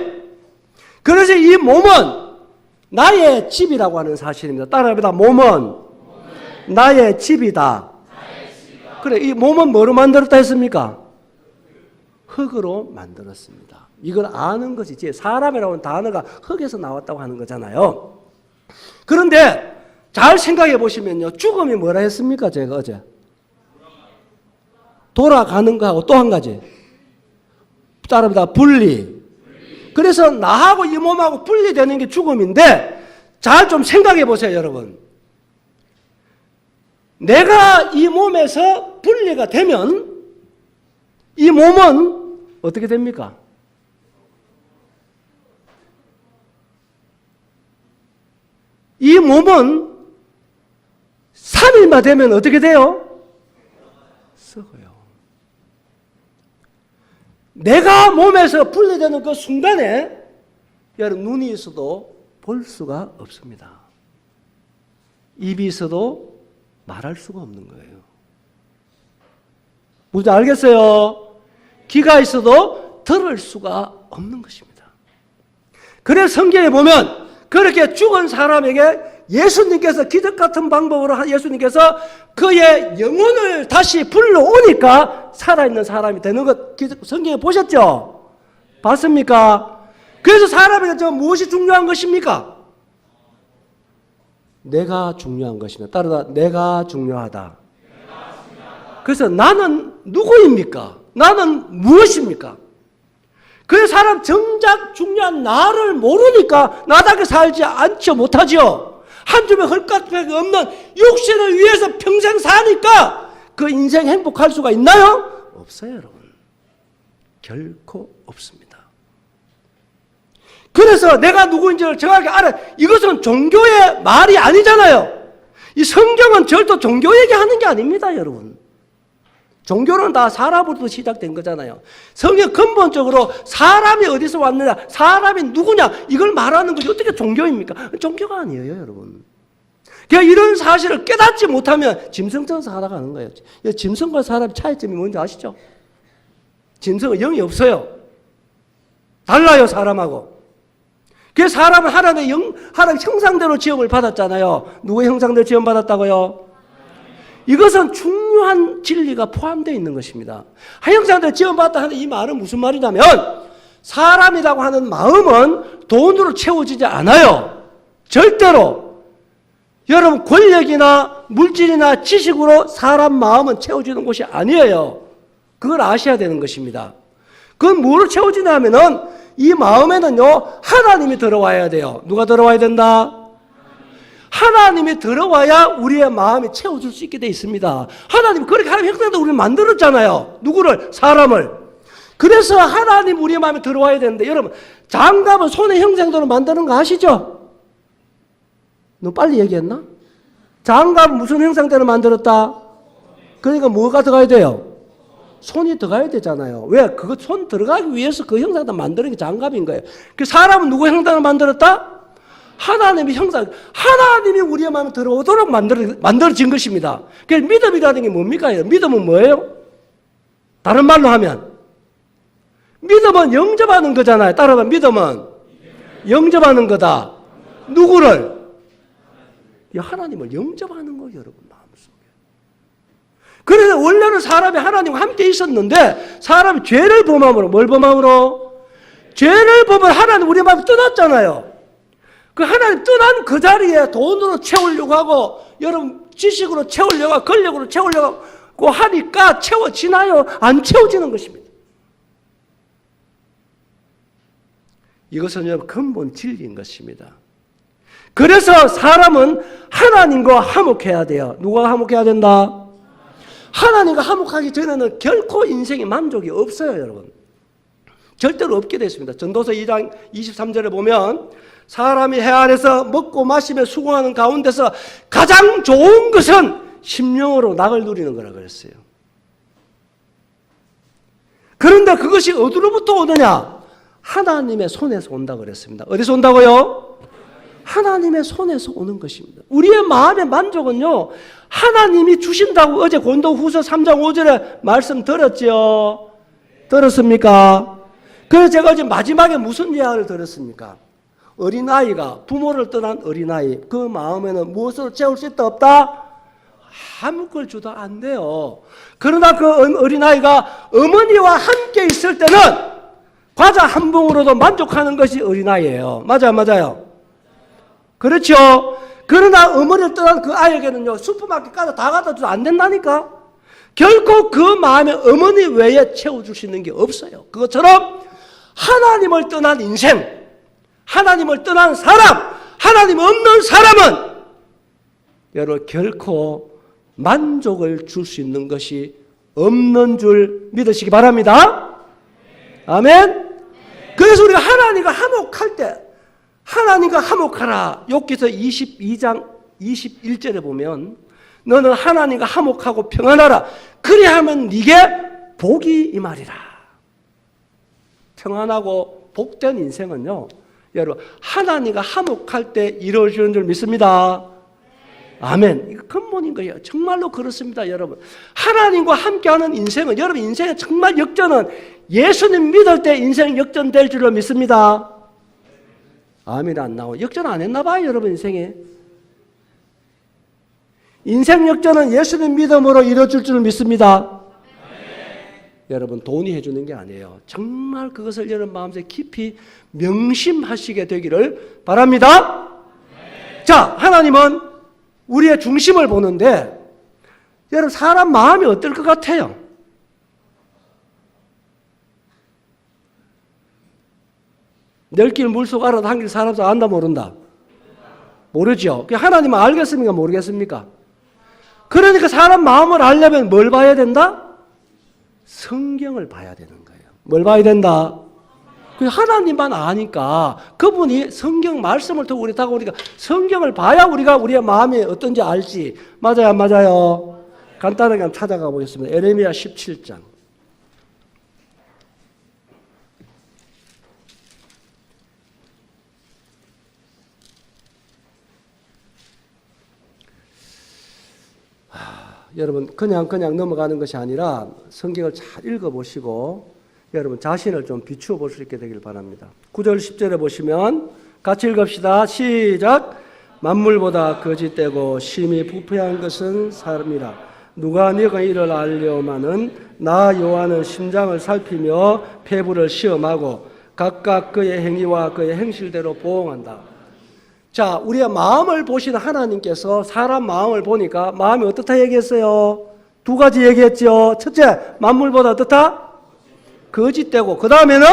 그래서 이 몸은 나의 집이라고 하는 사실입니다. 따라합니다. 몸은 나의 집이다. 그래, 이 몸은 뭐로 만들었다 했습니까? 흙으로 만들었습니다. 이걸 아는 것이지, 사람이라고 하는 단어가 흙에서 나왔다고 하는 거잖아요. 그런데 잘 생각해 보시면요, 죽음이 뭐라 했습니까? 제가 어제 돌아가는 거하고 또 한 가지. 따라합니다. 분리. 그래서 나하고 이 몸하고 분리되는 게 죽음인데 잘 좀 생각해 보세요, 여러분. 내가 이 몸에서 분리가 되면 이 몸은 어떻게 됩니까? 이 몸은 3일만 되면 어떻게 돼요? 썩어요. 내가 몸에서 분리되는 그 순간에 여러분 눈이 있어도 볼 수가 없습니다. 입이 있어도 말할 수가 없는 거예요. 무슨 알겠어요? 귀가 있어도 들을 수가 없는 것입니다. 그래서 성경에 보면 그렇게 죽은 사람에게 예수님께서 기적 같은 방법으로 예수님께서 그의 영혼을 다시 불러오니까 살아있는 사람이 되는 것 성경에 보셨죠? 봤습니까? 그래서 사람에게 무엇이 중요한 것입니까? 내가 중요한 것입니다. 따라서 내가 중요하다. 그래서 나는 누구입니까? 나는 무엇입니까? 그 사람 정작 중요한 나를 모르니까 나답게 살지 않죠. 못하죠. 한 줌의 헐값밖에 없는 육신을 위해서 평생 사니까 그 인생 행복할 수가 있나요? 없어요, 여러분. 결코 없습니다. 그래서 내가 누구인지를 정확히 알아요. 이것은 종교의 말이 아니잖아요. 이 성경은 절대 종교 얘기하는 게 아닙니다, 여러분. 종교는 다 사람으로부터 시작된 거잖아요. 성경 근본적으로 사람이 어디서 왔느냐, 사람이 누구냐, 이걸 말하는 것이 어떻게 종교입니까? 종교가 아니에요, 여러분. 그냥 이런 사실을 깨닫지 못하면 짐승처럼 살아가는 거예요. 짐승과 사람의 차이점이 뭔지 아시죠? 짐승은 영이 없어요. 달라요, 사람하고. 그래서 사람은 하나님 형상대로 지음을 받았잖아요. 누구의 형상대로 지음 받았다고요? 이것은 중요한 진리가 포함되어 있는 것입니다. 형상대로 지음 받았다 하는 이 말은 무슨 말이냐면 사람이라고 하는 마음은 돈으로 채워지지 않아요. 절대로. 여러분 권력이나 물질이나 지식으로 사람 마음은 채워지는 것이 아니에요. 그걸 아셔야 되는 것입니다. 그건 뭐로 채워지냐 하면은 이 마음에는요 하나님이 들어와야 돼요. 누가 들어와야 된다? 하나님이 들어와야 우리의 마음이 채워줄 수 있게 돼 있습니다. 하나님 그렇게 하나님 형상대로 우리를 만들었잖아요. 누구를? 사람을. 그래서 하나님 우리의 마음에 들어와야 되는데 여러분 장갑은 손의 형상대로 만드는 거 아시죠? 너 빨리 얘기했나? 장갑은 무슨 형상대로 만들었다? 그러니까 뭐가 들어가야 돼요? 손이 들어가야 되잖아요. 왜? 그거 손 들어가기 위해서 그 형상대로 만드는 게 장갑인 거예요. 그 사람은 누구 형상대로 만들었다? 하나님의 형상, 하나님이 우리의 마음에 들어오도록 만들어진 것입니다. 그래서 믿음이라는 게 뭡니까? 믿음은 뭐예요? 다른 말로 하면 믿음은 영접하는 거잖아요. 따라봐, 믿음은 영접하는 거다. 누구를? 하나님을 영접하는 거예요, 여러분 마음속에. 그래서 원래는 사람이 하나님과 함께 있었는데 사람이 죄를 범함으로 뭘 범함으로? 죄를 범을 하나님 우리 마음에 떠났잖아요. 그 하나님 떠난 그 자리에 돈으로 채우려고 하고 여러분 지식으로 채우려고 하고 권력으로 채우려고 하니까 채워지나요? 안 채워지는 것입니다. 이것은 여러분 근본 진리인 것입니다. 그래서 사람은 하나님과 화목해야 돼요. 누가 화목해야 된다? 하나님과 화목하기 전에는 결코 인생에 만족이 없어요, 여러분. 절대로 없게 됐습니다. 전도서 2장 23절에 보면 사람이 해 아래서 먹고 마시며 수고하는 가운데서 가장 좋은 것은 심령으로 낙을 누리는 거라 그랬어요. 그런데 그것이 어디로부터 오느냐? 하나님의 손에서 온다 그랬습니다. 어디서 온다고요? 하나님의 손에서 오는 것입니다. 우리의 마음의 만족은요, 하나님이 주신다고 어제 고린도후서 3장 5절에 말씀 들었죠? 들었습니까? 그래서 제가 어제 마지막에 무슨 이야기를 들었습니까? 어린아이가, 부모를 떠난 어린아이, 그 마음에는 무엇으로 채울 수 있다 없다? 아무 걸 줘도 안 돼요. 그러나 그 어린아이가 어머니와 함께 있을 때는 과자 한 봉으로도 만족하는 것이 어린아이예요. 맞아요, 맞아요. 그렇죠? 그러나 어머니를 떠난 그 아이에게는요, 슈퍼마켓 가서 다 갖다 줘도 안 된다니까? 결코 그 마음의 어머니 외에 채워줄 수 있는 게 없어요. 그것처럼 하나님을 떠난 인생, 하나님을 떠난 사람, 하나님 없는 사람은 여러분 결코 만족을 줄 수 있는 것이 없는 줄 믿으시기 바랍니다. 아멘. 그래서 우리가 하나님과 화목할 때 하나님과 화목하라. 욥기서 22장 21절에 보면 너는 하나님과 화목하고 평안하라. 그리하면 네게 복이 임하리라. 평안하고 복된 인생은요, 여러분 하나님과 화목할 때 이루어지는 줄 믿습니다. 아멘. 이거 근본인 거예요. 정말로 그렇습니다, 여러분. 하나님과 함께하는 인생은, 여러분 인생의 정말 역전은 예수님 믿을 때 인생 역전될 줄로 믿습니다. 아멘. 안 나와. 역전 안 했나 봐요, 여러분 인생에. 인생 역전은 예수님 믿음으로 이루어질 줄 믿습니다. 여러분 돈이 해주는 게 아니에요. 정말 그것을 여러분 마음속에 깊이 명심하시게 되기를 바랍니다. 자, 하나님은 우리의 중심을 보는데 여러분 사람 마음이 어떨 것 같아요? 낼길 물속 알아도 한길 사람도 안다 모른다? 모르죠. 하나님은 알겠습니까? 모르겠습니까? 그러니까 사람 마음을 알려면 뭘 봐야 된다? 성경을 봐야 되는 거예요. 뭘 봐야 된다? 하나님만 아니까 그분이 성경 말씀을 통해 우리 다가오니까 성경을 봐야 우리가 우리의 마음이 어떤지 알지. 맞아요, 안 맞아요? 간단하게 한번 찾아가 보겠습니다. 에레미야 17장. 여러분 그냥 넘어가는 것이 아니라 성경을 잘 읽어보시고 여러분 자신을 좀 비추어 볼 수 있게 되길 바랍니다. 9절 10절에 보시면 같이 읽읍시다. 시작. 만물보다 거짓되고 심히 부패한 것은 사람이라. 누가 네가 이를 알려마는 나 여호와는 심장을 살피며 폐부를 시험하고 각각 그의 행위와 그의 행실대로 보응한다. 자, 우리의 마음을 보시는 하나님께서 사람 마음을 보니까 마음이 어떻다 얘기했어요? 두 가지 얘기했죠. 첫째, 만물보다 어떻다? 거짓되고, 그 다음에는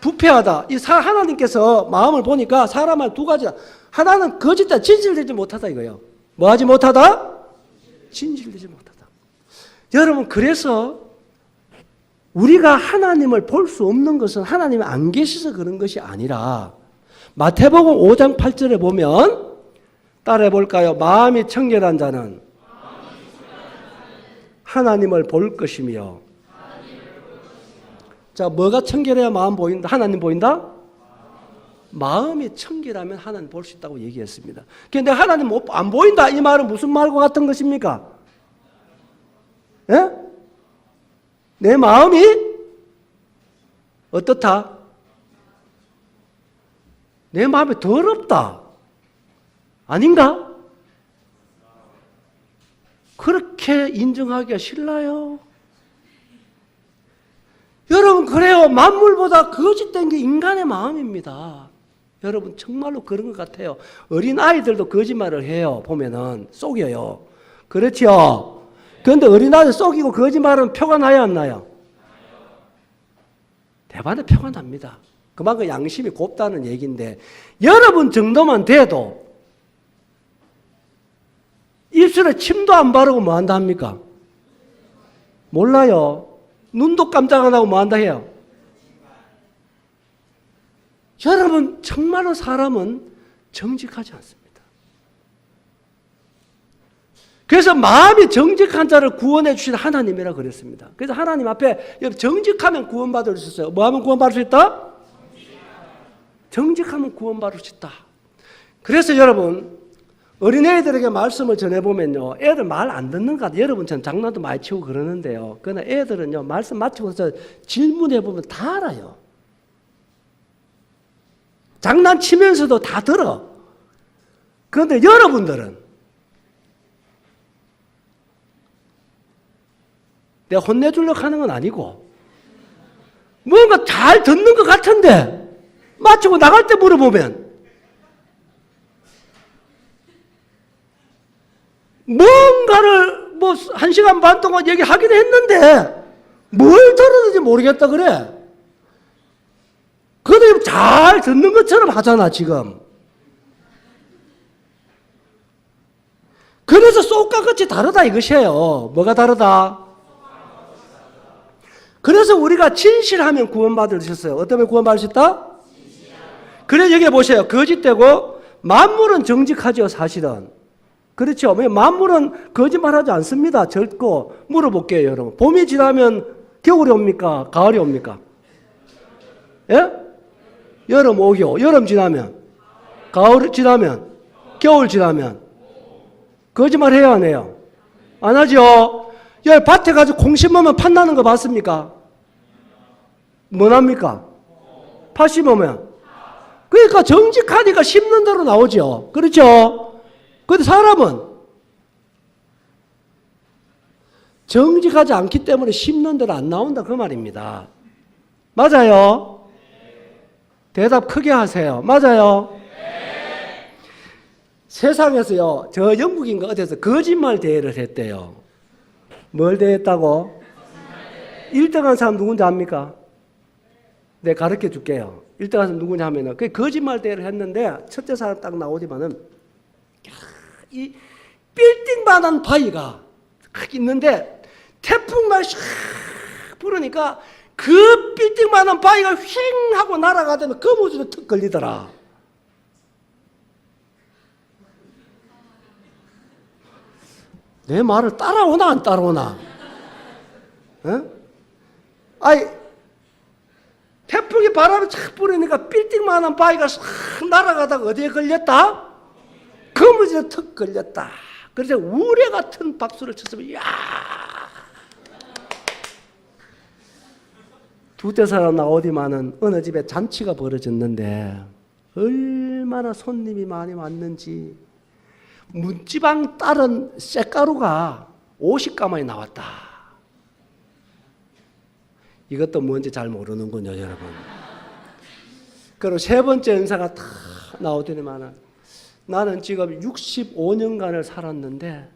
부패하다. 이 하나님께서 마음을 보니까 사람을 두 가지다. 하나는 거짓다, 진실되지 못하다 이거예요. 뭐 하지 못하다? 진실되지 못하다. 여러분, 그래서 우리가 하나님을 볼 수 없는 것은 하나님이 안 계셔서 그런 것이 아니라 마태복음 5장 8절에 보면 따라해 볼까요? 마음이 청결한 자는 하나님을 볼 것이며. 자, 뭐가 청결해야 마음 보인다? 하나님 보인다? 마음이 청결하면 하나님 볼 수 있다고 얘기했습니다. 그런데 하나님 안 보인다 이 말은 무슨 말과 같은 것입니까? 예? 내 마음이 어떻다? 내 마음이 더럽다. 아닌가? 그렇게 인정하기가 싫나요? 여러분 그래요. 만물보다 거짓된 게 인간의 마음입니다. 여러분 정말로 그런 것 같아요. 어린아이들도 거짓말을 해요. 보면은 속여요. 그렇죠? 그런데 어린아이들 속이고 거짓말은 표가 나요 안 나요? 대반에 표가 납니다. 그만큼 양심이 곱다는 얘기인데 여러분 정도만 돼도 입술에 침도 안 바르고 뭐 한다 합니까? 몰라요. 눈도 깜짝 안 하고 뭐 한다 해요? 여러분 정말로 사람은 정직하지 않습니다. 그래서 마음이 정직한 자를 구원해 주신 하나님이라 그랬습니다. 그래서 하나님 앞에 정직하면 구원받을 수 있어요. 뭐 하면 구원받을 수 있다? 정직하면 구원받을 수 있다. 그래서 여러분 어린애들에게 말씀을 전해보면요, 애들 말 안 듣는 것 같아요. 여러분 전 장난도 많이 치고 그러는데요, 그러나 애들은요 말씀 마치고서 질문해보면 다 알아요. 장난치면서도 다 들어. 그런데 여러분들은 내가 혼내주려고 하는 건 아니고 뭔가 잘 듣는 것 같은데 마치고 나갈 때 물어보면 뭔가를 뭐 1시간 반 동안 얘기하긴 했는데 뭘 들었는지 모르겠다 그래. 그래도 잘 듣는 것처럼 하잖아 지금. 그래서 쏙과 끝이 다르다 이것이에요. 뭐가 다르다? 그래서 우리가 진실하면 구원받으셨어요. 어떠면 구원받으셨다? 그래 여기 보세요. 거짓되고 만물은 정직하죠 사실은. 그렇죠. 만물은 거짓말하지 않습니다. 절고 물어볼게요 여러분. 봄이 지나면 겨울이 옵니까? 가을이 옵니까? 예? 여름 오죠. 여름 지나면 가을 지나면 겨울 지나면 거짓말 해요 안 해요? 안 하죠. 여기 밭에 가서 콩 심으면 팥 나는 거 봤습니까? 뭐 납니까? 팥 심으면. 그러니까 정직하니까 심는 대로 나오죠. 그렇죠? 근데 사람은 정직하지 않기 때문에 심는 대로 안 나온다 그 말입니다. 맞아요? 대답 크게 하세요. 맞아요? 세상에서요, 저 영국인가 어디서 거짓말 대회를 했대요. 뭘 대회했다고? 1등한 사람 누군지 압니까? 내가 가르쳐 줄게요. 1등한 사람 누구냐 하면은, 그 거짓말 대회를 했는데, 첫째 사람 딱 나오지만은, 이 빌딩만한 바위가 있는데, 태풍만 샥 부르니까, 그 빌딩만한 바위가 휙 하고 날아가더니 거무줄에 턱 걸리더라. 내 말을 따라오나 안 따라오나? 어? 아이 태풍이 바람이 착 불으니까 빌딩만한 바위가 싹 날아가다가 어디에 걸렸다? 거무줄에 턱 걸렸다. 그래서 우레 같은 박수를 쳤으면 야 두째 사람 나오디만은 어느 집에 잔치가 벌어졌는데 얼마나 손님이 많이 왔는지 문지방 따른 쇳가루가 50가마이 나왔다. 이것도 뭔지 잘 모르는군요, 여러분. 그리고 세 번째 은사가 다 나오더니만은 나는 지금 65년간을 살았는데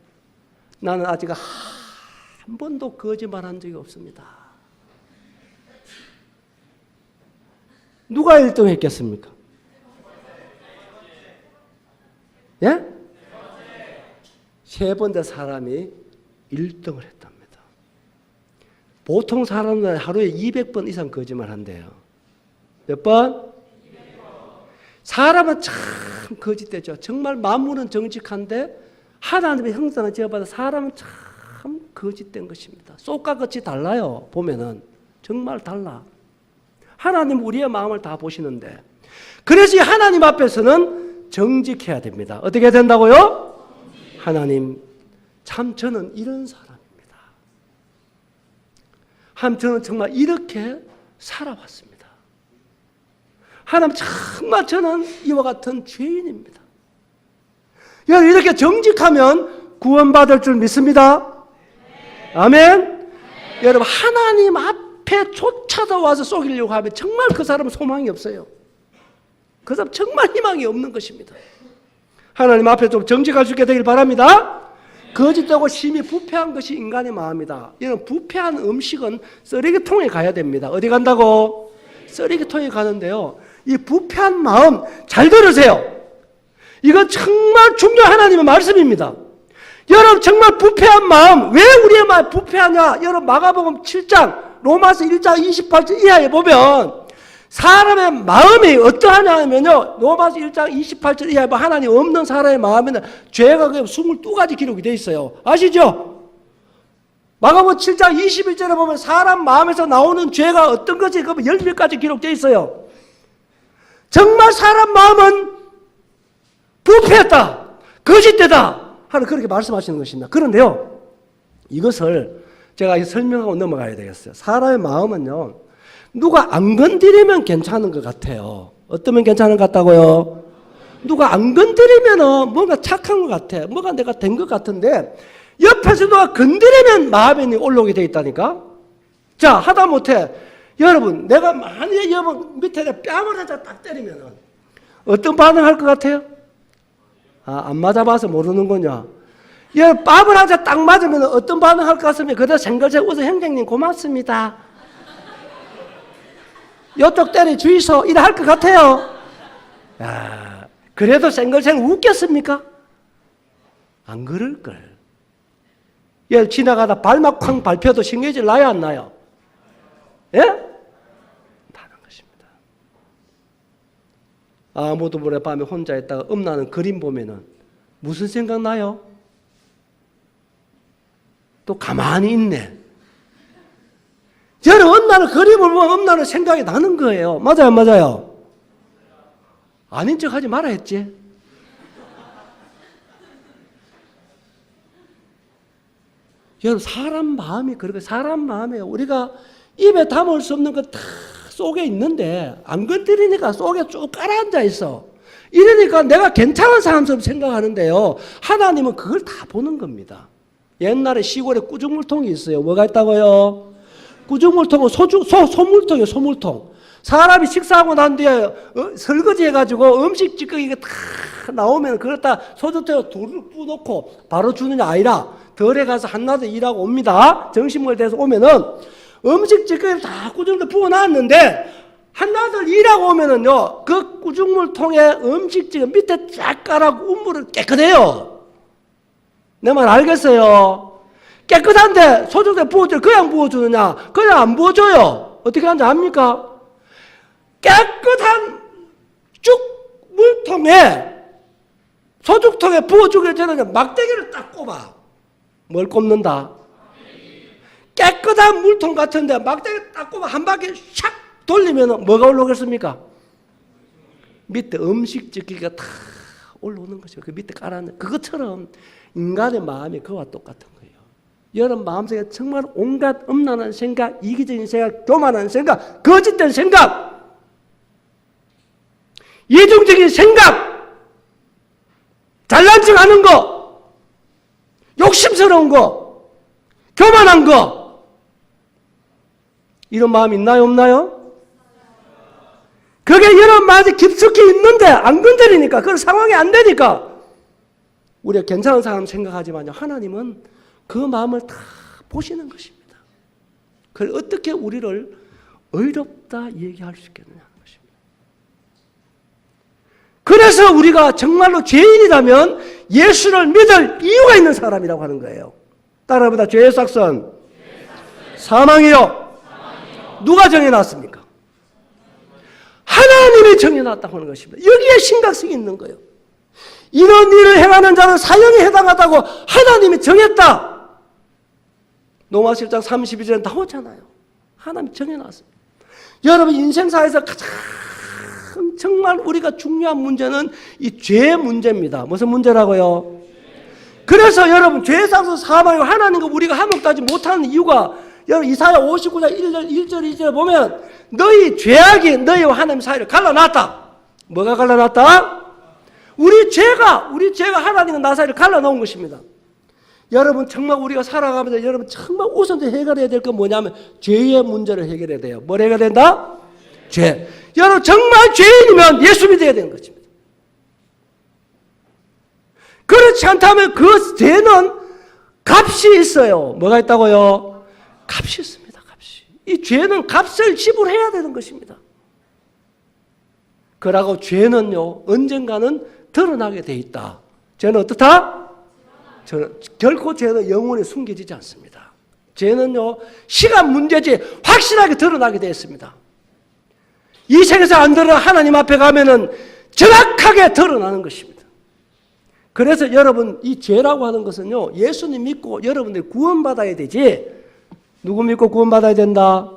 나는 아직 한 번도 거짓말한 적이 없습니다. 누가 1등 했겠습니까? 예? 세 번째 사람이 1등을 했답니다. 보통 사람은 하루에 200번 이상 거짓말 한대요. 몇 번? 200번. 사람은 참 거짓되죠. 정말 만물은 정직한데 하나님의 형상을 지어받아 사람은 참 거짓된 것입니다. 쏙과 끝이 달라요. 보면은 정말 달라. 하나님 우리의 마음을 다 보시는데 그래서 하나님 앞에서는 정직해야 됩니다. 어떻게 해야 된다고요? 하나님, 참 저는 이런 사람입니다. 저는 정말 이렇게 살아왔습니다. 하나님 정말 저는 이와 같은 죄인입니다. 여러분 이렇게 정직하면 구원받을 줄 믿습니다. 아멘. 여러분 하나님 앞에 조차도 와서 속이려고 하면 정말 그 사람은 소망이 없어요. 그 사람 정말 희망이 없는 것입니다. 하나님 앞에 좀 정직할 수 있게 되길 바랍니다. 거짓되고 심히 부패한 것이 인간의 마음이다. 이런 부패한 음식은 쓰레기통에 가야 됩니다. 어디 간다고? 쓰레기통에 가는데요. 이 부패한 마음 잘 들으세요. 이건 정말 중요한 하나님의 말씀입니다. 여러분 정말 부패한 마음 왜 우리의 마음 부패하냐? 여러분 마가복음 7장 로마서 1장 28절 이하에 보면 사람의 마음이 어떠하냐면요. 로마서 1장 28절 이하에 하나님 없는 사람의 마음에는 죄가 22가지 기록이 되어 있어요. 아시죠? 마가복음 7장 21절에 보면 사람 마음에서 나오는 죄가 어떤 것이 10몇 가지 기록되어 있어요. 정말 사람 마음은 부패했다. 거짓되다. 하는 그렇게 말씀하시는 것입니다. 그런데요. 이것을 제가 설명하고 넘어가야 되겠어요. 사람의 마음은요. 누가 안 건드리면 괜찮은 것 같아요. 어떠면 괜찮은 것 같다고요? 누가 안 건드리면 뭔가 착한 것 같아. 뭐가 내가 된 것 같은데 옆에서 누가 건드리면 마음이 올라오게 돼 있다니까. 자 하다못해 여러분 내가 만약에 여러분 밑에 뺨을 하자 딱 때리면 어떤 반응할 것 같아요? 안 맞아봐서 모르는군요. 예, 밥을 하자 딱 맞으면 어떤 반응 할 것 같습니까? 그래도 생글생 웃어 형제님 고맙습니다. 요쪽 때리 주이소 이래 할 것 같아요. 야, 그래도 생글생 웃겼습니까? 안 그럴걸. 예, 지나가다 발막 쾅 밟혀도 신경질 나요 안 나요? 예? 나는 것입니다. 아무도 모래 밤에 혼자 있다가 엄나는 그림 보면은 무슨 생각 나요? 또 가만히 있네. 저는 엄나는 그림을 보면 엄나는 생각이 나는 거예요. 맞아요, 안 맞아요? 아닌 척 하지 말아 했지. 여러분, 사람 마음이 그렇게 사람 마음이에요. 우리가 입에 담을 수 없는 거 다 속에 있는데 안 건드리니까 속에 쭉 깔아앉아 있어. 이러니까 내가 괜찮은 사람처럼 생각하는데요. 하나님은 그걸 다 보는 겁니다. 옛날에 시골에 꾸중물통이 있어요. 뭐가 있다고요? 꾸중물통은 소물통이에요. 소물통. 사람이 식사하고 난 뒤에 설거지 해가지고 음식 찌꺼기가 다 나오면 그걸 다 소주통에 둘을 뿌놓고 바로 주는 게 아니라 덜에 가서 한나절 일하고 옵니다. 점심을 돼서 오면은 음식 찌꺼기를 다 꾸중물에 부어놨는데 한나절 일하고 오면은요, 그 꾸중물통에 음식 찌꺼기 밑에 쫙 깔아고 우물을 깨끗해요. 내 말 알겠어요? 깨끗한데 소주통에 부어줘요. 그냥 부어주느냐? 그냥 안 부어줘요. 어떻게 하는지 압니까? 깨끗한 쭉 물통에 소주통에 부어주게 되는 막대기를 딱 꼽아. 뭘 꼽는다? 깨끗한 물통 같은데 막대기 딱 꼽아 한 바퀴 샥 돌리면 뭐가 올라오겠습니까? 밑에 음식 찌꺼기가 다 올라오는 것이죠. 그 밑에 깔아놓는 그것처럼 인간의 마음이 그와 똑같은 거예요. 여러분 마음속에 정말 온갖 음란한 생각, 이기적인 생각, 교만한 생각, 거짓된 생각, 이중적인 생각, 잘난 척 하는 거, 욕심스러운 거, 교만한 거, 이런 마음 있나요, 없나요? 그게 여러분 마음에 깊숙이 있는데 안 건드리니까, 그런 상황이 안 되니까 우리가 괜찮은 사람 생각하지만요, 하나님은 그 마음을 다 보시는 것입니다. 그걸 어떻게 우리를 의롭다 얘기할 수 있겠느냐 하는 것입니다. 그래서 우리가 정말로 죄인이라면 예수를 믿을 이유가 있는 사람이라고 하는 거예요. 따라해보다 죄의 삭선 사망이요. 누가 정해놨습니까? 하나님이 정해놨다고 하는 것입니다. 여기에 심각성이 있는 거예요. 이런 일을 행하는 자는 사형에 해당하다고 하나님이 정했다. 로마 10장 32절에 나오잖아요. 하나님이 정해놨습니다. 여러분 인생사에서 가장 정말 우리가 중요한 문제는 이 죄의 문제입니다. 무슨 문제라고요? 그래서 여러분 죄의 삭선 사망이고 하나님과 우리가 화목하지 못하는 이유가 여러분 이사야 59장 1절 2절에 보면 너희 죄악이 너희와 하나님 사이를 갈라놨다. 뭐가 갈라놨다? 우리 죄가 하나님과 나 사이를 갈라놓은 것입니다. 여러분 정말 우리가 살아가면서 여러분 정말 우선 해결해야 될 건 뭐냐면 죄의 문제를 해결해야 돼요. 뭘 해결해야 된다? 죄. 여러분 정말 죄인이면 예수 믿어야 되는 것입니다. 그렇지 않다면 그 죄는 값이 있어요. 뭐가 있다고요? 값이 있습니다. 값이. 이 죄는 값을 지불해야 되는 것입니다. 그러고 죄는요 언젠가는 드러나게 돼 있다. 죄는 어떻다? 결코 죄는 영원히 숨겨지지 않습니다. 죄는요 시간 문제지 확실하게 드러나게 되어 있습니다. 이 세계에서 안 드러나 하나님 앞에 가면은 정확하게 드러나는 것입니다. 그래서 여러분 이 죄라고 하는 것은요 예수님 믿고 여러분들이 구원받아야 되지. 누구 믿고 구원받아야 된다?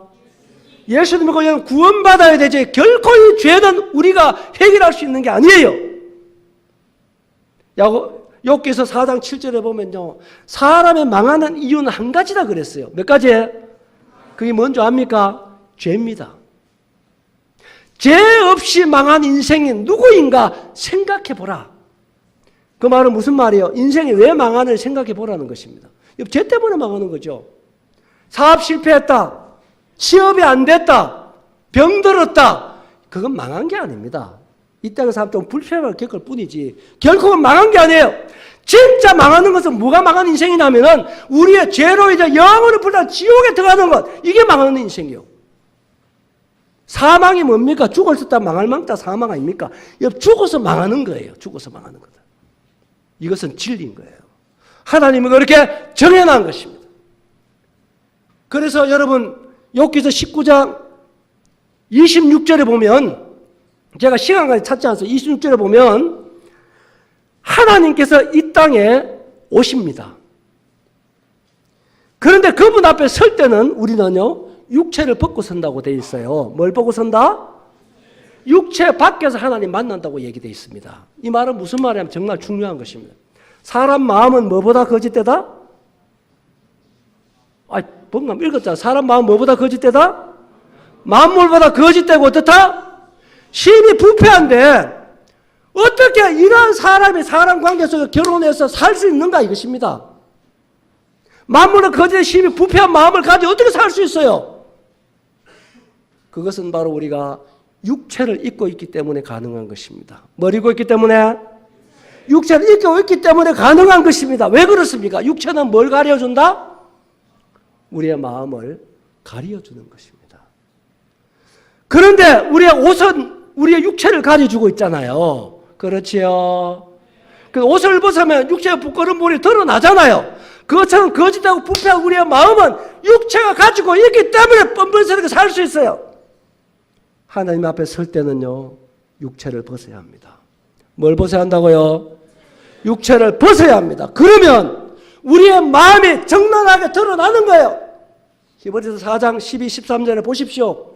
예수님 믿고 여러분 구원받아야 되지. 결코 이 죄는 우리가 해결할 수 있는 게 아니에요. 욥기서 4장 7절에 보면요 사람의 망하는 이유는 한 가지다 그랬어요. 몇 가지? 그게 뭔지 압니까? 죄입니다. 죄 없이 망한 인생이 누구인가 생각해 보라. 그 말은 무슨 말이에요? 인생이 왜 망하는지 생각해 보라는 것입니다. 죄 때문에 망하는 거죠. 사업 실패했다. 취업이 안 됐다. 병들었다. 그건 망한 게 아닙니다. 이 땅의 사람 좀 불편함을 겪을 뿐이지 결국은 망한 게 아니에요. 진짜 망하는 것은 뭐가 망하는 인생이냐면은 우리의 죄로 이제 영원히 불난 지옥에 들어가는 것, 이게 망하는 인생이요. 사망이 뭡니까? 죽었을 때 망할 망자 사망 아닙니까? 죽어서 망하는 거예요. 죽어서 망하는 거다. 이것은 진리인 거예요. 하나님은 그렇게 정해놓은 것입니다. 그래서 여러분 욥기서 19장 26절에 보면, 제가 시간까지 찾지 않아서 26절에 보면 하나님께서 이 땅에 오십니다. 그런데 그분 앞에 설 때는 우리는요, 육체를 벗고 선다고 되어 있어요. 뭘 벗고 선다? 육체 밖에서 하나님 만난다고 얘기되어 있습니다. 이 말은 무슨 말이냐면 정말 중요한 것입니다. 사람 마음은 뭐보다 거짓되다? 뭔가 읽었잖아. 사람 마음 뭐보다 거짓되다? 만물보다 거짓되고 어떻다? 심히 부패한데 어떻게 이러한 사람이 사람 관계 속에 결혼해서 살 수 있는가 이것입니다. 만물은 거짓에 심히 부패한 마음을 가지고 어떻게 살 수 있어요? 그것은 바로 우리가 육체를 입고 있기 때문에 가능한 것입니다. 뭘 입고 있기 때문에? 육체를 입고 있기 때문에 가능한 것입니다. 왜 그렇습니까? 육체는 뭘 가려준다? 우리의 마음을 가려주는 것입니다. 그런데 우리의 옷은 우리의 육체를 가려주고 있잖아요. 그렇지요. 그 옷을 벗으면 육체의 부끄러움이 드러나잖아요. 그것처럼 거짓하고 부패한 우리의 마음은 육체가 가지고 있기 때문에 뻔뻔스럽게 살 수 있어요. 하나님 앞에 설 때는요, 육체를 벗어야 합니다. 뭘 벗어야 한다고요? 육체를 벗어야 합니다. 그러면 우리의 마음이 정당하게 드러나는 거예요. 히브리서 4장 12, 13절에 보십시오.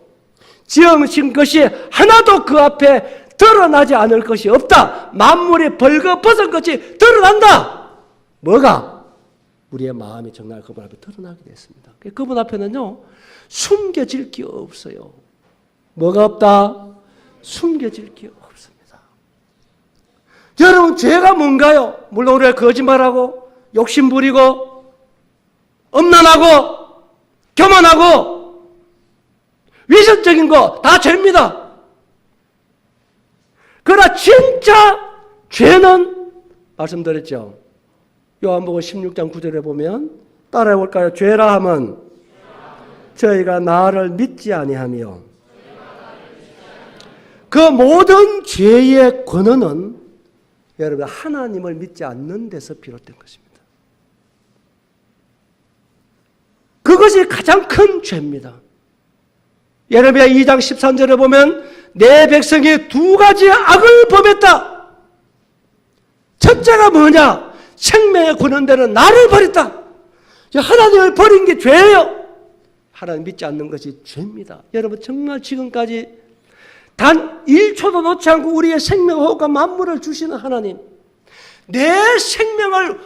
지으신 것이 하나도 그 앞에 드러나지 않을 것이 없다. 만물이 벌거벗은 것이 드러난다. 뭐가? 우리의 마음이 정말 그분 앞에 드러나게 됐습니다. 그분 앞에는요, 숨겨질 게 없어요. 뭐가 없다? 숨겨질 게 없습니다. 여러분, 죄가 뭔가요? 물론 우리가 거짓말하고 욕심부리고 엄난하고 교만하고 위선적인 거 다 죄입니다. 그러나 진짜 죄는 말씀드렸죠. 요한복음 16장 9절에 보면 따라해 볼까요? 죄라 함은 저희가 나를 믿지 아니하며, 그 모든 죄의 근원은 여러분 하나님을 믿지 않는 데서 비롯된 것입니다. 그것이 가장 큰 죄입니다. 예레미야 2장 13절에 보면 내 백성이 두 가지 악을 범했다. 첫째가 뭐냐? 생명의 근원되는 나를 버렸다. 하나님을 버린 게 죄예요. 하나님 믿지 않는 것이 죄입니다. 여러분, 정말 지금까지 단 1초도 놓지 않고 우리의 생명호흡과 만물을 주시는 하나님, 내 생명을,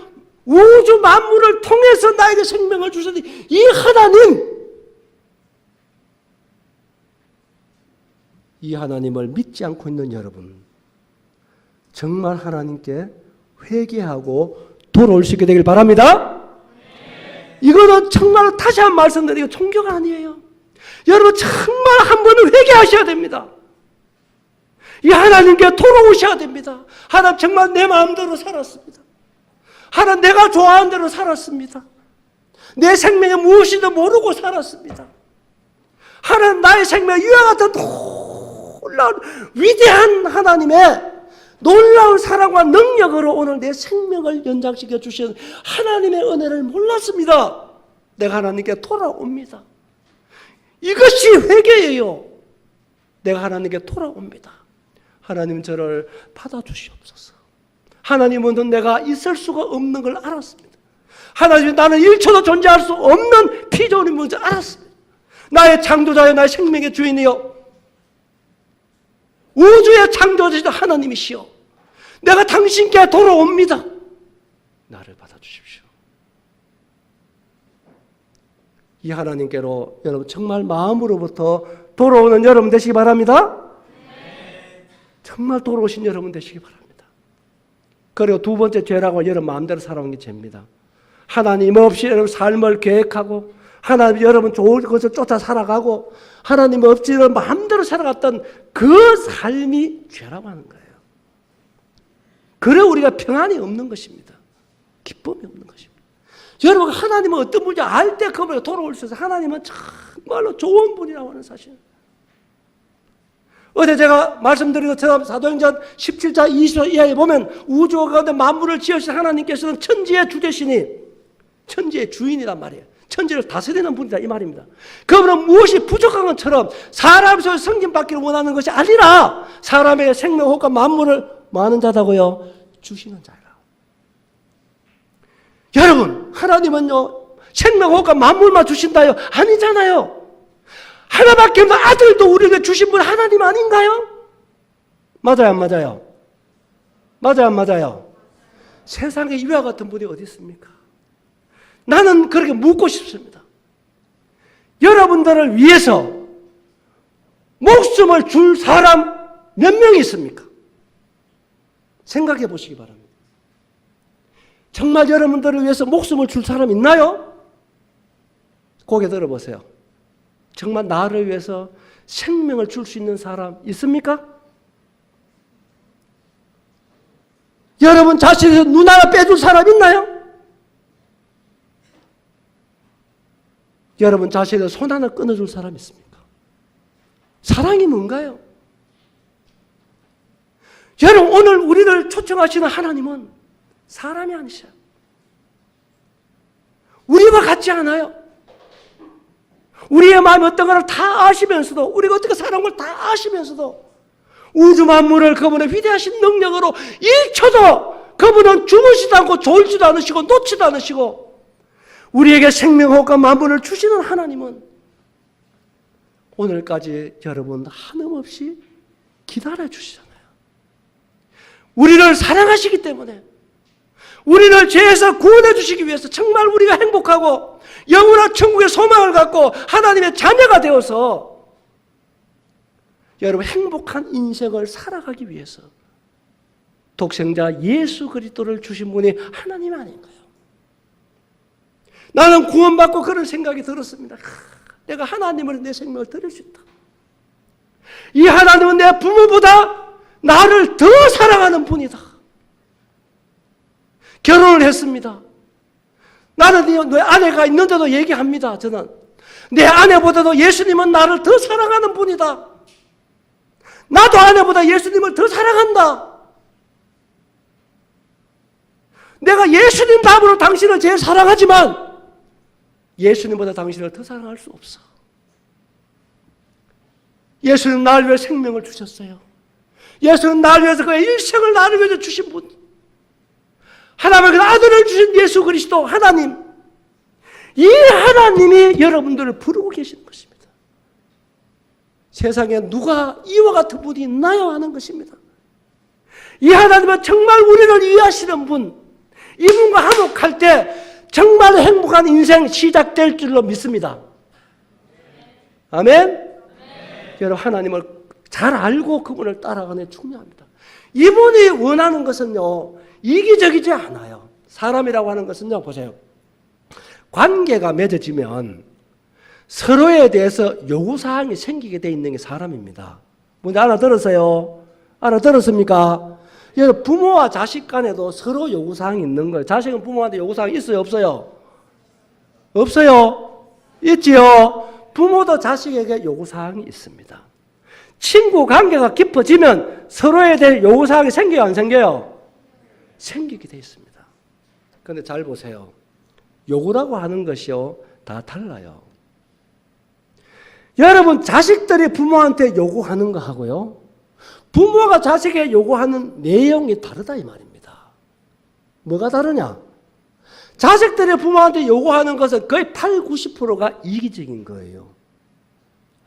우주 만물을 통해서 나에게 생명을 주시는 이 하나님, 이 하나님을 믿지 않고 있는 여러분, 정말 하나님께 회개하고 돌아올 수 있게 되길 바랍니다. 이거는 정말 다시 한 번 말씀드리고 종교가 아니에요. 여러분, 정말 한 번은 회개하셔야 됩니다. 이 하나님께 돌아오셔야 됩니다. 하나님, 정말 내 마음대로 살았습니다. 하나님, 내가 좋아하는 대로 살았습니다. 내 생명에 무엇이든 모르고 살았습니다. 하나님, 나의 생명에 이와 같은 놀라운 위대한 하나님의 놀라운 사랑과 능력으로 오늘 내 생명을 연장시켜 주시는 하나님의 은혜를 몰랐습니다. 내가 하나님께 돌아옵니다. 이것이 회개예요. 내가 하나님께 돌아옵니다. 하나님, 저를 받아주시옵소서. 하나님은 내가 있을 수가 없는 걸 알았습니다. 하나님, 나는 1초도 존재할 수 없는 피조물인 뭔지 알았습니다. 나의 창조자여, 나의 생명의 주인이여, 우주의 창조자이신 하나님이시여, 내가 당신께 돌아옵니다. 나를 받아주십시오. 이 하나님께로 여러분 정말 마음으로부터 돌아오는 여러분 되시기 바랍니다. 정말 돌아오신 여러분 되시기 바랍니다. 그리고 두 번째 죄라고 여러분 마음대로 살아온 게 죄입니다. 하나님 없이 여러분 삶을 계획하고, 하나님 여러분 좋은 것을 쫓아 살아가고, 하나님 없이 여러분 마음대로 살아갔던 그 삶이 죄라고 하는 거예요. 그래 우리가 평안이 없는 것입니다. 기쁨이 없는 것입니다. 여러분, 하나님은 어떤 분인지 알 때 그분에게 돌아올 수 있어요. 하나님은 정말로 좋은 분이라고 하는 사실. 어제 제가 말씀드린 것처럼 사도행전 17장 20절 이하에 보면 우주 가운데 만물을 지으신 하나님께서는 천지의 주되시니 천지의 주인이란 말이에요. 천지를 다스리는 분이다 이 말입니다. 그분은 무엇이 부족한 것처럼 사람 속에 성김받기를 원하는 것이 아니라 사람에게 생명, 호흡과 만물을 뭐하는 자다고요? 주시는 자라. 여러분, 하나님은요 생명, 호흡과 만물만 주신다요? 아니잖아요. 하나밖에 없는 아들도 우리에게 주신 분 하나님 아닌가요? 맞아요, 안 맞아요? 맞아요, 안 맞아요? 세상에 이와 같은 분이 어디 있습니까? 나는 그렇게 묻고 싶습니다. 여러분들을 위해서 목숨을 줄 사람 몇 명이 있습니까? 생각해 보시기 바랍니다. 정말 여러분들을 위해서 목숨을 줄 사람 있나요? 고개 들어보세요. 정말 나를 위해서 생명을 줄 수 있는 사람 있습니까? 여러분 자신에서 눈 하나 빼줄 사람 있나요? 여러분 자신에서 손 하나 끊어줄 사람 있습니까? 사랑이 뭔가요? 여러분 오늘 우리를 초청하시는 하나님은 사람이 아니셔요. 우리와 같지 않아요. 우리의 마음이 어떤 걸 다 아시면서도, 우리가 어떻게 사는 걸 다 아시면서도 우주 만물을 그분의 위대하신 능력으로 1초도 그분은 주무시도 않고 졸지도 않으시고 놓지도 않으시고 우리에게 생명호흡과 만물을 주시는 하나님은 오늘까지 여러분 한음없이 기다려 주시잖아요. 우리를 사랑하시기 때문에, 우리를 죄에서 구원해 주시기 위해서 정말 우리가 행복하고 영원한 천국의 소망을 갖고 하나님의 자녀가 되어서 여러분 행복한 인생을 살아가기 위해서 독생자 예수 그리스도를 주신 분이 하나님 아닌가요? 나는 구원받고 그런 생각이 들었습니다. 내가 하나님을 내 생명을 드릴 수 있다. 이 하나님은 내 부모보다 나를 더 사랑하는 분이다. 결혼을 했습니다. 나는 내 아내가 있는데도 얘기합니다. 저는 내 아내보다도 예수님은 나를 더 사랑하는 분이다. 나도 아내보다 예수님을 더 사랑한다. 내가 예수님 다음으로 당신을 제일 사랑하지만 예수님보다 당신을 더 사랑할 수 없어. 예수님 나를 위해 생명을 주셨어요. 예수님 나를 위해서 그의 일생을 나를 위해서 주신 분, 하나님의 아들을 주신 예수 그리스도 하나님, 이 하나님이 여러분들을 부르고 계시는 것입니다. 세상에 누가 이와 같은 분이 있나요? 하는 것입니다. 이 하나님은 정말 우리를 위하시는 분, 이분과 화목할 때 정말 행복한 인생 시작될 줄로 믿습니다. 아멘? 여러분 하나님을 잘 알고 그분을 따라가는 게 중요합니다. 이분이 원하는 것은요 이기적이지 않아요. 사람이라고 하는 것은요 보세요. 관계가 맺어지면 서로에 대해서 요구사항이 생기게 돼 있는 게 사람입니다. 뭔지 알아들었어요? 알아들었습니까? 여러분 부모와 자식 간에도 서로 요구사항이 있는 거예요. 자식은 부모한테 요구사항이 있어요? 없어요? 없어요? 있지요? 부모도 자식에게 요구사항이 있습니다. 친구 관계가 깊어지면 서로에 대해 요구사항이 생겨요? 안 생겨요? 생기게 돼 있습니다. 그런데 잘 보세요. 요구라고 하는 것이요 다 달라요. 여러분 자식들이 부모한테 요구하는 거 하고요 부모가 자식에게 요구하는 내용이 다르다 이 말입니다. 뭐가 다르냐? 자식들이 부모한테 요구하는 것은 거의 8, 90%가 이기적인 거예요.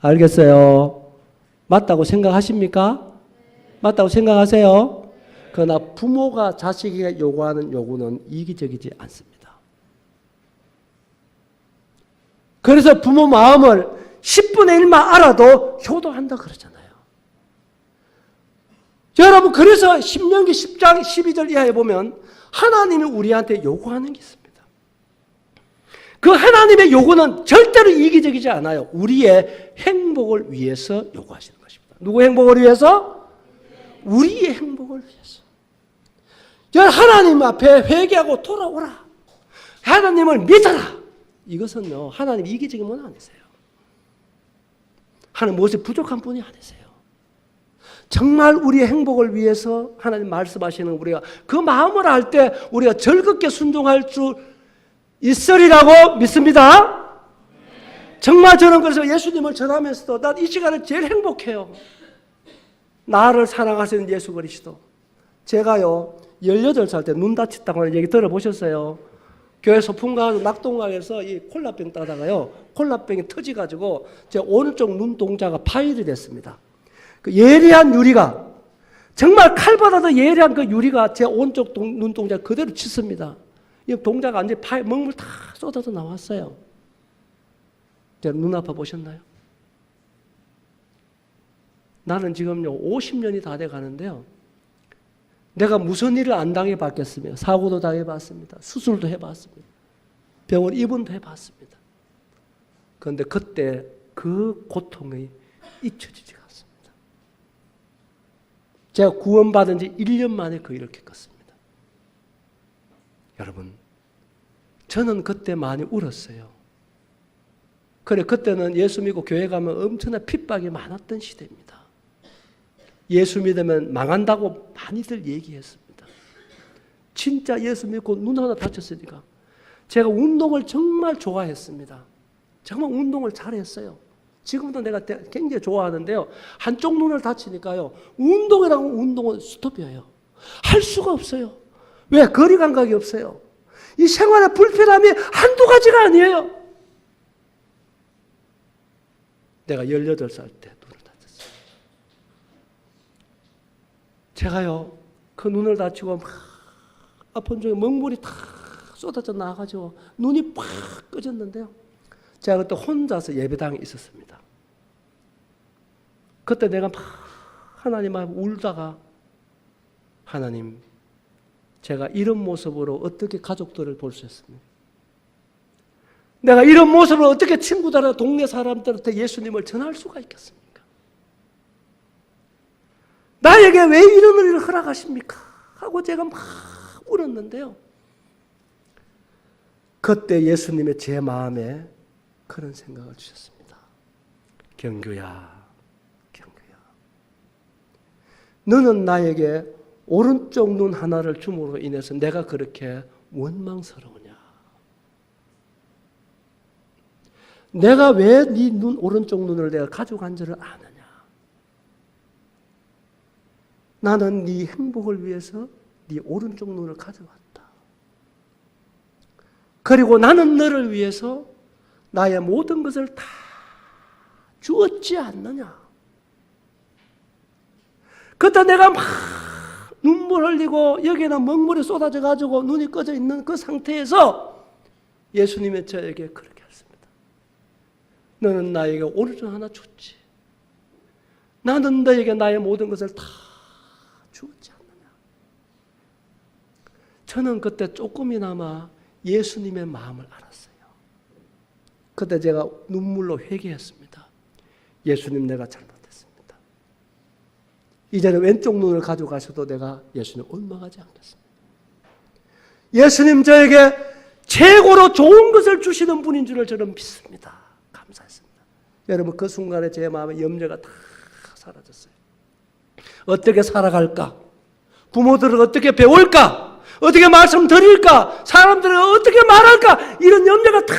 알겠어요? 맞다고 생각하십니까? 맞다고 생각하세요? 그러나 부모가 자식에게 요구하는 요구는 이기적이지 않습니다. 그래서 부모 마음을 10분의 1만 알아도 효도한다 그러잖아요. 여러분 그래서 신명기 10장 12절 이하에 보면 하나님이 우리한테 요구하는 게 있습니다. 그 하나님의 요구는 절대로 이기적이지 않아요. 우리의 행복을 위해서 요구하시는 것입니다. 누구 행복을 위해서? 우리의 행복을 위해서. 하나님 앞에 회개하고 돌아오라. 하나님을 믿어라. 이것은요, 하나님 이기적인 분 아니세요. 하나님 무엇이 부족한 분이 아니세요. 정말 우리의 행복을 위해서 하나님 말씀하시는 우리가 그 마음을 할 때 우리가 즐겁게 순종할 수 있으리라고 믿습니다. 정말 저는 그래서 예수님을 전하면서도 난 이 시간에 제일 행복해요. 나를 사랑하시는 예수 그리스도. 제가요 18살 때 눈 다쳤다고 하는 얘기 들어보셨어요? 교회 소풍가서 낙동강에서 이 콜라병 따다가요 콜라병이 터져가지고 제 오른쪽 눈동자가 파열이 됐습니다. 그 예리한 유리가 정말 칼보다 더 예리한 그 유리가 제 오른쪽 눈동자 그대로 쳤습니다. 이 동자가 완전히 먹물 다 쏟아져 나왔어요. 제가 눈 아파 보셨나요? 나는 지금요 50년이 다 돼 가는데요. 내가 무슨 일을 안 당해봤겠으며 사고도 당해봤습니다. 수술도 해봤습니다. 병원 입원도 해봤습니다. 그런데 그때 그 고통이 잊혀지지가 않습니다. 제가 구원받은 지 1년 만에 그 일을 겪었습니다. 여러분, 저는 그때 많이 울었어요. 그래, 그때는 예수 믿고 교회 가면 엄청난 핍박이 많았던 시대입니다. 예수 믿으면 망한다고 많이들 얘기했습니다. 진짜 예수 믿고 눈 하나 다쳤으니까. 제가 운동을 정말 좋아했습니다. 정말 운동을 잘했어요. 지금도 내가 굉장히 좋아하는데요. 한쪽 눈을 다치니까요. 운동은 스톱이에요. 할 수가 없어요. 왜? 거리 감각이 없어요. 이 생활의 불편함이 한두 가지가 아니에요. 내가 18살 때 눈을 다쳤어요. 제가요, 그 눈을 다치고 막 아픈 중에 먹물이 다 쏟아져 나가지고 눈이 팍 꺼졌는데요. 제가 그때 혼자서 예배당에 있었습니다. 그때 내가 막 하나님 앞에 울다가 하나님, 제가 이런 모습으로 어떻게 가족들을 볼 수 있습니까? 내가 이런 모습으로 어떻게 친구들과 동네 사람들한테 예수님을 전할 수가 있겠습니까? 나에게 왜 이런 일을 허락하십니까? 하고 제가 막 울었는데요. 그때 예수님의 제 마음에 그런 생각을 주셨습니다. 경규야, 경규야. 너는 나에게 오른쪽 눈 하나를 줌으로 인해서 내가 그렇게 원망스러우냐? 내가 왜 네 오른쪽 눈을 내가 가져간 줄을 아느냐? 나는 네 행복을 위해서 네 오른쪽 눈을 가져왔다. 그리고 나는 너를 위해서 나의 모든 것을 다 주었지 않느냐? 그때 내가 막 눈물 흘리고 여기는 먹물이 쏟아져 가지고 눈이 꺼져 있는 그 상태에서 예수님이 저에게 그렇게 했습니다. 너는 나에게 오른쪽 하나 줬지. 나는 너에게 나의 모든 것을 다 주었지 않느냐? 저는 그때 조금이나마 예수님의 마음을 알았어요. 그때 제가 눈물로 회개했습니다. 예수님, 내가 잘못했습니다. 이제는 왼쪽 눈을 가져가셔도 내가 예수님 원망하지 않겠습니다. 예수님 저에게 최고로 좋은 것을 주시는 분인 줄을 저는 믿습니다. 감사했습니다. 여러분, 그 순간에 제 마음의 염려가 다 사라졌어요. 어떻게 살아갈까? 부모들은 어떻게 배울까? 어떻게 말씀드릴까? 사람들은 어떻게 말할까? 이런 염려가 다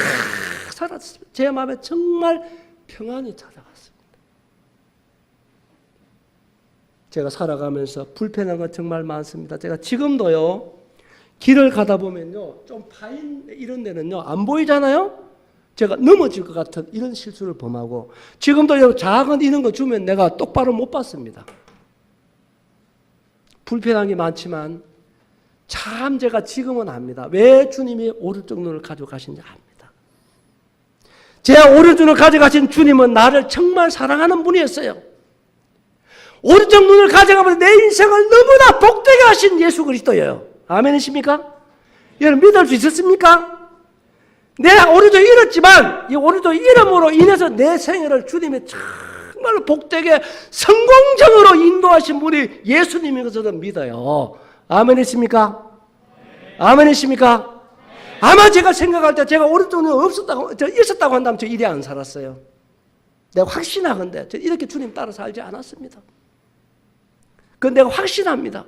사라졌습니다. 제 마음에 정말 평안이 찾아갔습니다. 제가 살아가면서 불편한 건 정말 많습니다. 제가 지금도요, 길을 가다 보면요, 좀 파인 이런 데는요, 안 보이잖아요? 제가 넘어질 것 같은 이런 실수를 범하고, 지금도 작은 이런 거 주면 내가 똑바로 못 봤습니다. 불편한 게 많지만 참 제가 지금은 압니다. 왜 주님이 오른쪽 눈을 가져가신지 압니다. 제 오른쪽 눈을 가져가신 주님은 나를 정말 사랑하는 분이었어요. 오른쪽 눈을 가져가면 내 인생을 너무나 복되게 하신 예수 그리스도예요. 아멘이십니까? 여러분, 믿을 수 있었습니까? 내 오른쪽 잃었지만 이 오른쪽 잃음으로 인해서 내 생애를 주님이 정말 복되게 성공적으로 인도하신 분이 예수님인 것을 믿어요. 아멘이십니까? 아멘이십니까? 아마 제가 생각할 때 제가 오른쪽 눈이 있었다고 한다면 저 이래 안 살았어요. 내가 확신하건대 저 이렇게 주님 따라 살지 않았습니다. 그건 내가 확신합니다.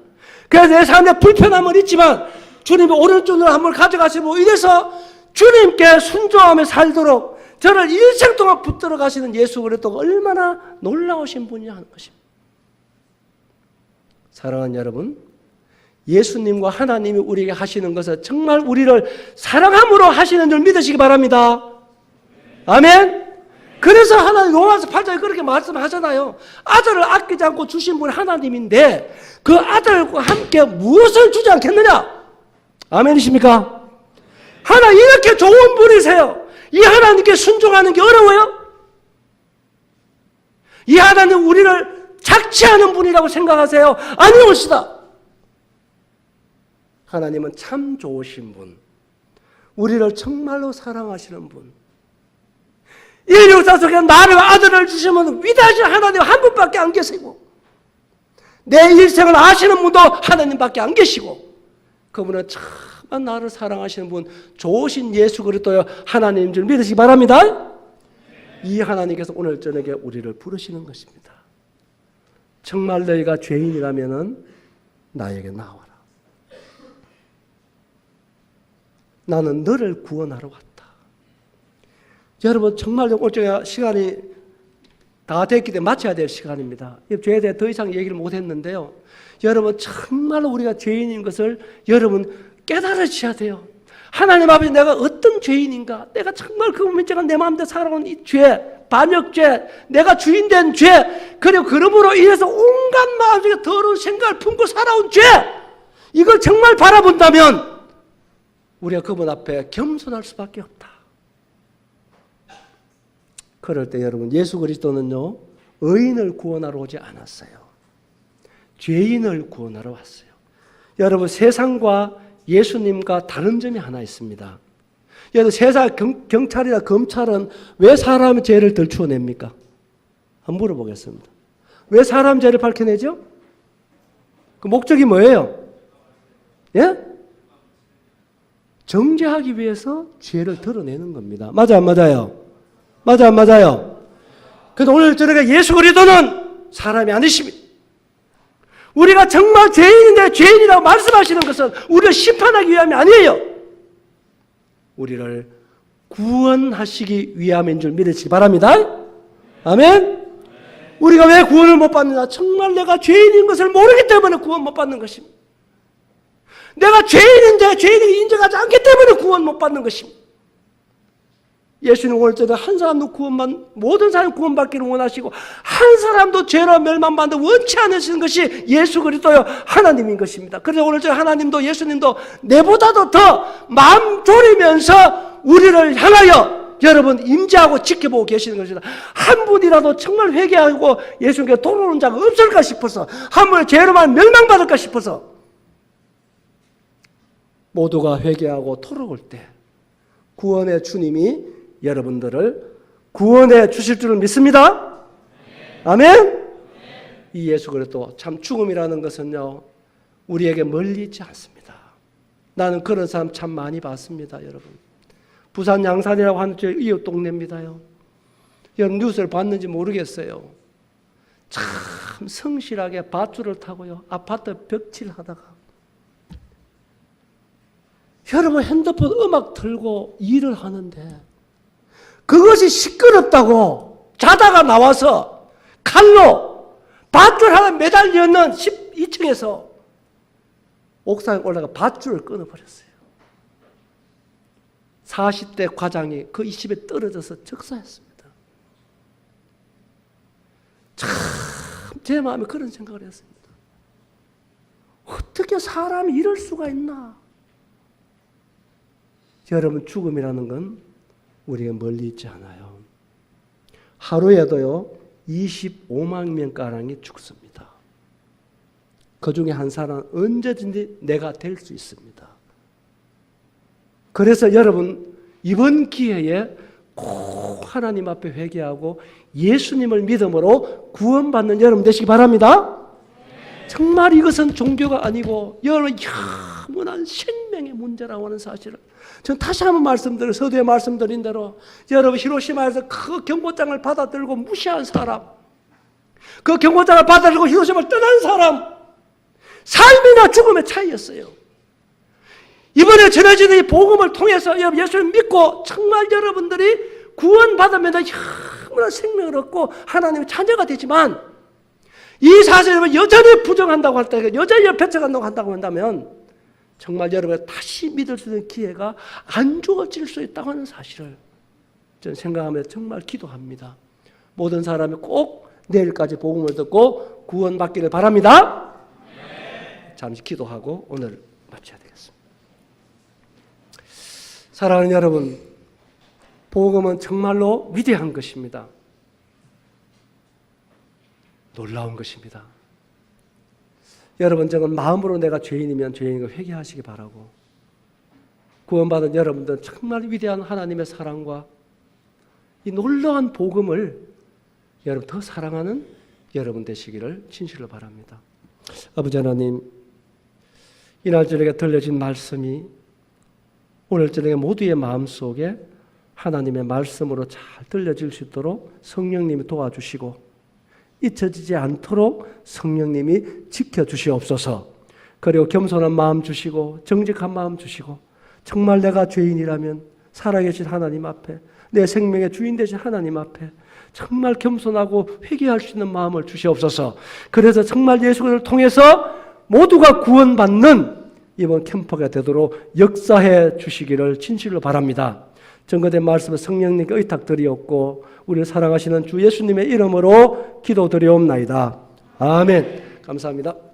그래서 내 삶에 불편함은 있지만 주님이 오른쪽 눈을 한번 가져가시고 이래서 주님께 순종하며 살도록 저를 일생 동안 붙들어 가시는 예수 그리스도가 얼마나 놀라우신 분이냐 하는 것입니다. 사랑하는 여러분, 예수님과 하나님이 우리에게 하시는 것은 정말 우리를 사랑함으로 하시는 줄 믿으시기 바랍니다. 아멘. 그래서 하나님 로마서 8장에 그렇게 말씀하잖아요. 아들을 아끼지 않고 주신 분이 하나님인데 그 아들과 함께 무엇을 주지 않겠느냐? 아멘이십니까? 하나님 이렇게 좋은 분이세요. 이 하나님께 순종하는 게 어려워요? 이 하나님 우리를 착취하는 분이라고 생각하세요? 아니옵시다. 하나님은 참 좋으신 분, 우리를 정말로 사랑하시는 분. 이 역사 속에 나를 아들을 주시면 위대하신 하나님 한 분밖에 안 계시고 내 일생을 아시는 분도 하나님밖에 안 계시고 그분은 참 나를 사랑하시는 분, 좋으신 예수 그리스도여 하나님인 줄 믿으시기 바랍니다. 이 하나님께서 오늘 저녁에 우리를 부르시는 것입니다. 정말 너희가 죄인이라면 나에게 나와라. 나는 너를 구원하러 왔다. 여러분 정말 오늘 제가 시간이 다 됐기 때문에 마쳐야 될 시간입니다. 죄에 대해 더 이상 얘기를 못했는데요. 여러분 정말로 우리가 죄인인 것을 여러분 깨달으셔야 돼요. 하나님 아버지 내가 어떤 죄인인가, 내가 정말 그 문제가 내 마음대로 살아온 이 죄, 반역죄, 내가 주인된 죄, 그리고 그러므로 인해서 온갖 마음속에 더러운 생각을 품고 살아온 죄, 이걸 정말 바라본다면 우리가 그분 앞에 겸손할 수밖에 없다. 그럴 때 여러분 예수 그리스도는요 의인을 구원하러 오지 않았어요. 죄인을 구원하러 왔어요. 여러분 세상과 예수님과 다른 점이 하나 있습니다. 여러분 세상 경찰이나 검찰은 왜 사람의 죄를 들추어냅니까? 한번 물어보겠습니다. 왜 사람 죄를 밝혀내죠? 그 목적이 뭐예요? 예? 정죄하기 위해서 죄를 드러내는 겁니다. 맞아 안 맞아요? 맞아 안 맞아요? 그런데 오늘 저녁에 예수 그리스도는 사람이 아니십니다. 우리가 정말 죄인인데 죄인이라고 말씀하시는 것은 우리를 심판하기 위함이 아니에요. 우리를 구원하시기 위함인 줄 믿으시기 바랍니다. 아멘? 우리가 왜 구원을 못 받느냐? 정말 내가 죄인인 것을 모르기 때문에 구원 못 받는 것입니다. 내가 죄인인데 죄인이 인정하지 않기 때문에 구원 못 받는 것입니다. 예수님 오늘 저도 한 사람도 모든 사람이 구원받기를 원하시고 한 사람도 죄로 멸망받는 원치 않으시는 것이 예수 그리스도요 하나님인 것입니다. 그래서 오늘 저 하나님도 예수님도 내보다도 더 마음 졸이면서 우리를 향하여 여러분 임재하고 지켜보고 계시는 것입니다. 한 분이라도 정말 회개하고 예수님께 돌아오는 자가 없을까 싶어서 한 분의 죄로만 멸망받을까 싶어서 모두가 회개하고 돌아올 때 구원의 주님이 여러분들을 구원해 주실 줄을 믿습니다. 아멘? 이 예수 그리스도 참 죽음이라는 것은요 우리에게 멀리 있지 않습니다. 나는 그런 사람 참 많이 봤습니다. 여러분 부산 양산이라고 하는 저 이웃 동네입니다요. 여러분 뉴스를 봤는지 모르겠어요. 참 성실하게 밧줄을 타고요 아파트 벽칠하다가 여러분 핸드폰 음악 틀고 일을 하는데 그것이 시끄럽다고 자다가 나와서 칼로 밧줄 하나 매달려 있는 12층에서 옥상에 올라가 밧줄을 끊어버렸어요. 40대 과장이 그 이 집에 떨어져서 즉사했습니다. 참 제 마음에 그런 생각을 했습니다. 어떻게 사람이 이럴 수가 있나? 여러분 죽음이라는 건 우리가 멀리 있지 않아요. 하루에도요 25만 명가량이 죽습니다. 그 중에 한 사람은 언제든지 내가 될 수 있습니다. 그래서 여러분 이번 기회에 꼭 하나님 앞에 회개하고 예수님을 믿음으로 구원받는 여러분 되시기 바랍니다. 정말 이것은 종교가 아니고 여러분 영원한 생명의 문제라고 하는 사실을 전 다시 한번 말씀드려 서두에 말씀드린 대로 여러분 히로시마에서 그 경고장을 받아들고 무시한 사람, 그 경고장을 받아들고 히로시마를 떠난 사람, 삶이나 죽음의 차이였어요. 이번에 전해지는 이 복음을 통해서 예수를 믿고 정말 여러분들이 구원받으면 영원한 생명을 얻고 하나님의 자녀가 되지만 이 사실을 여전히 부정한다고 할 때, 여전히 배척한다고 한다면 정말 여러분이 다시 믿을 수 있는 기회가 안 주어질 수 있다고 하는 사실을 저는 생각하며 정말 기도합니다. 모든 사람이 꼭 내일까지 복음을 듣고 구원받기를 바랍니다. 잠시 기도하고 오늘 마쳐야 되겠습니다. 사랑하는 여러분, 복음은 정말로 위대한 것입니다. 놀라운 것입니다. 여러분, 저는 마음으로 내가 죄인이면 죄인인 걸 회개하시기 바라고, 구원받은 여러분들은 정말 위대한 하나님의 사랑과 이 놀라운 복음을 여러분 더 사랑하는 여러분 되시기를 진실로 바랍니다. 아버지 하나님, 이날 저녁에 들려진 말씀이 오늘 저녁에 모두의 마음속에 하나님의 말씀으로 잘 들려질 수 있도록 성령님이 도와주시고 잊혀지지 않도록 성령님이 지켜주시옵소서. 그리고 겸손한 마음 주시고 정직한 마음 주시고 정말 내가 죄인이라면 살아계신 하나님 앞에, 내 생명의 주인 되신 하나님 앞에 정말 겸손하고 회개할 수 있는 마음을 주시옵소서. 그래서 정말 예수를 통해서 모두가 구원받는 이번 캠프가 되도록 역사해 주시기를 진실로 바랍니다. 증거된 말씀을 성령님께 의탁드리옵고 우리를 사랑하시는 주 예수님의 이름으로 기도드리옵나이다. 아멘. 감사합니다.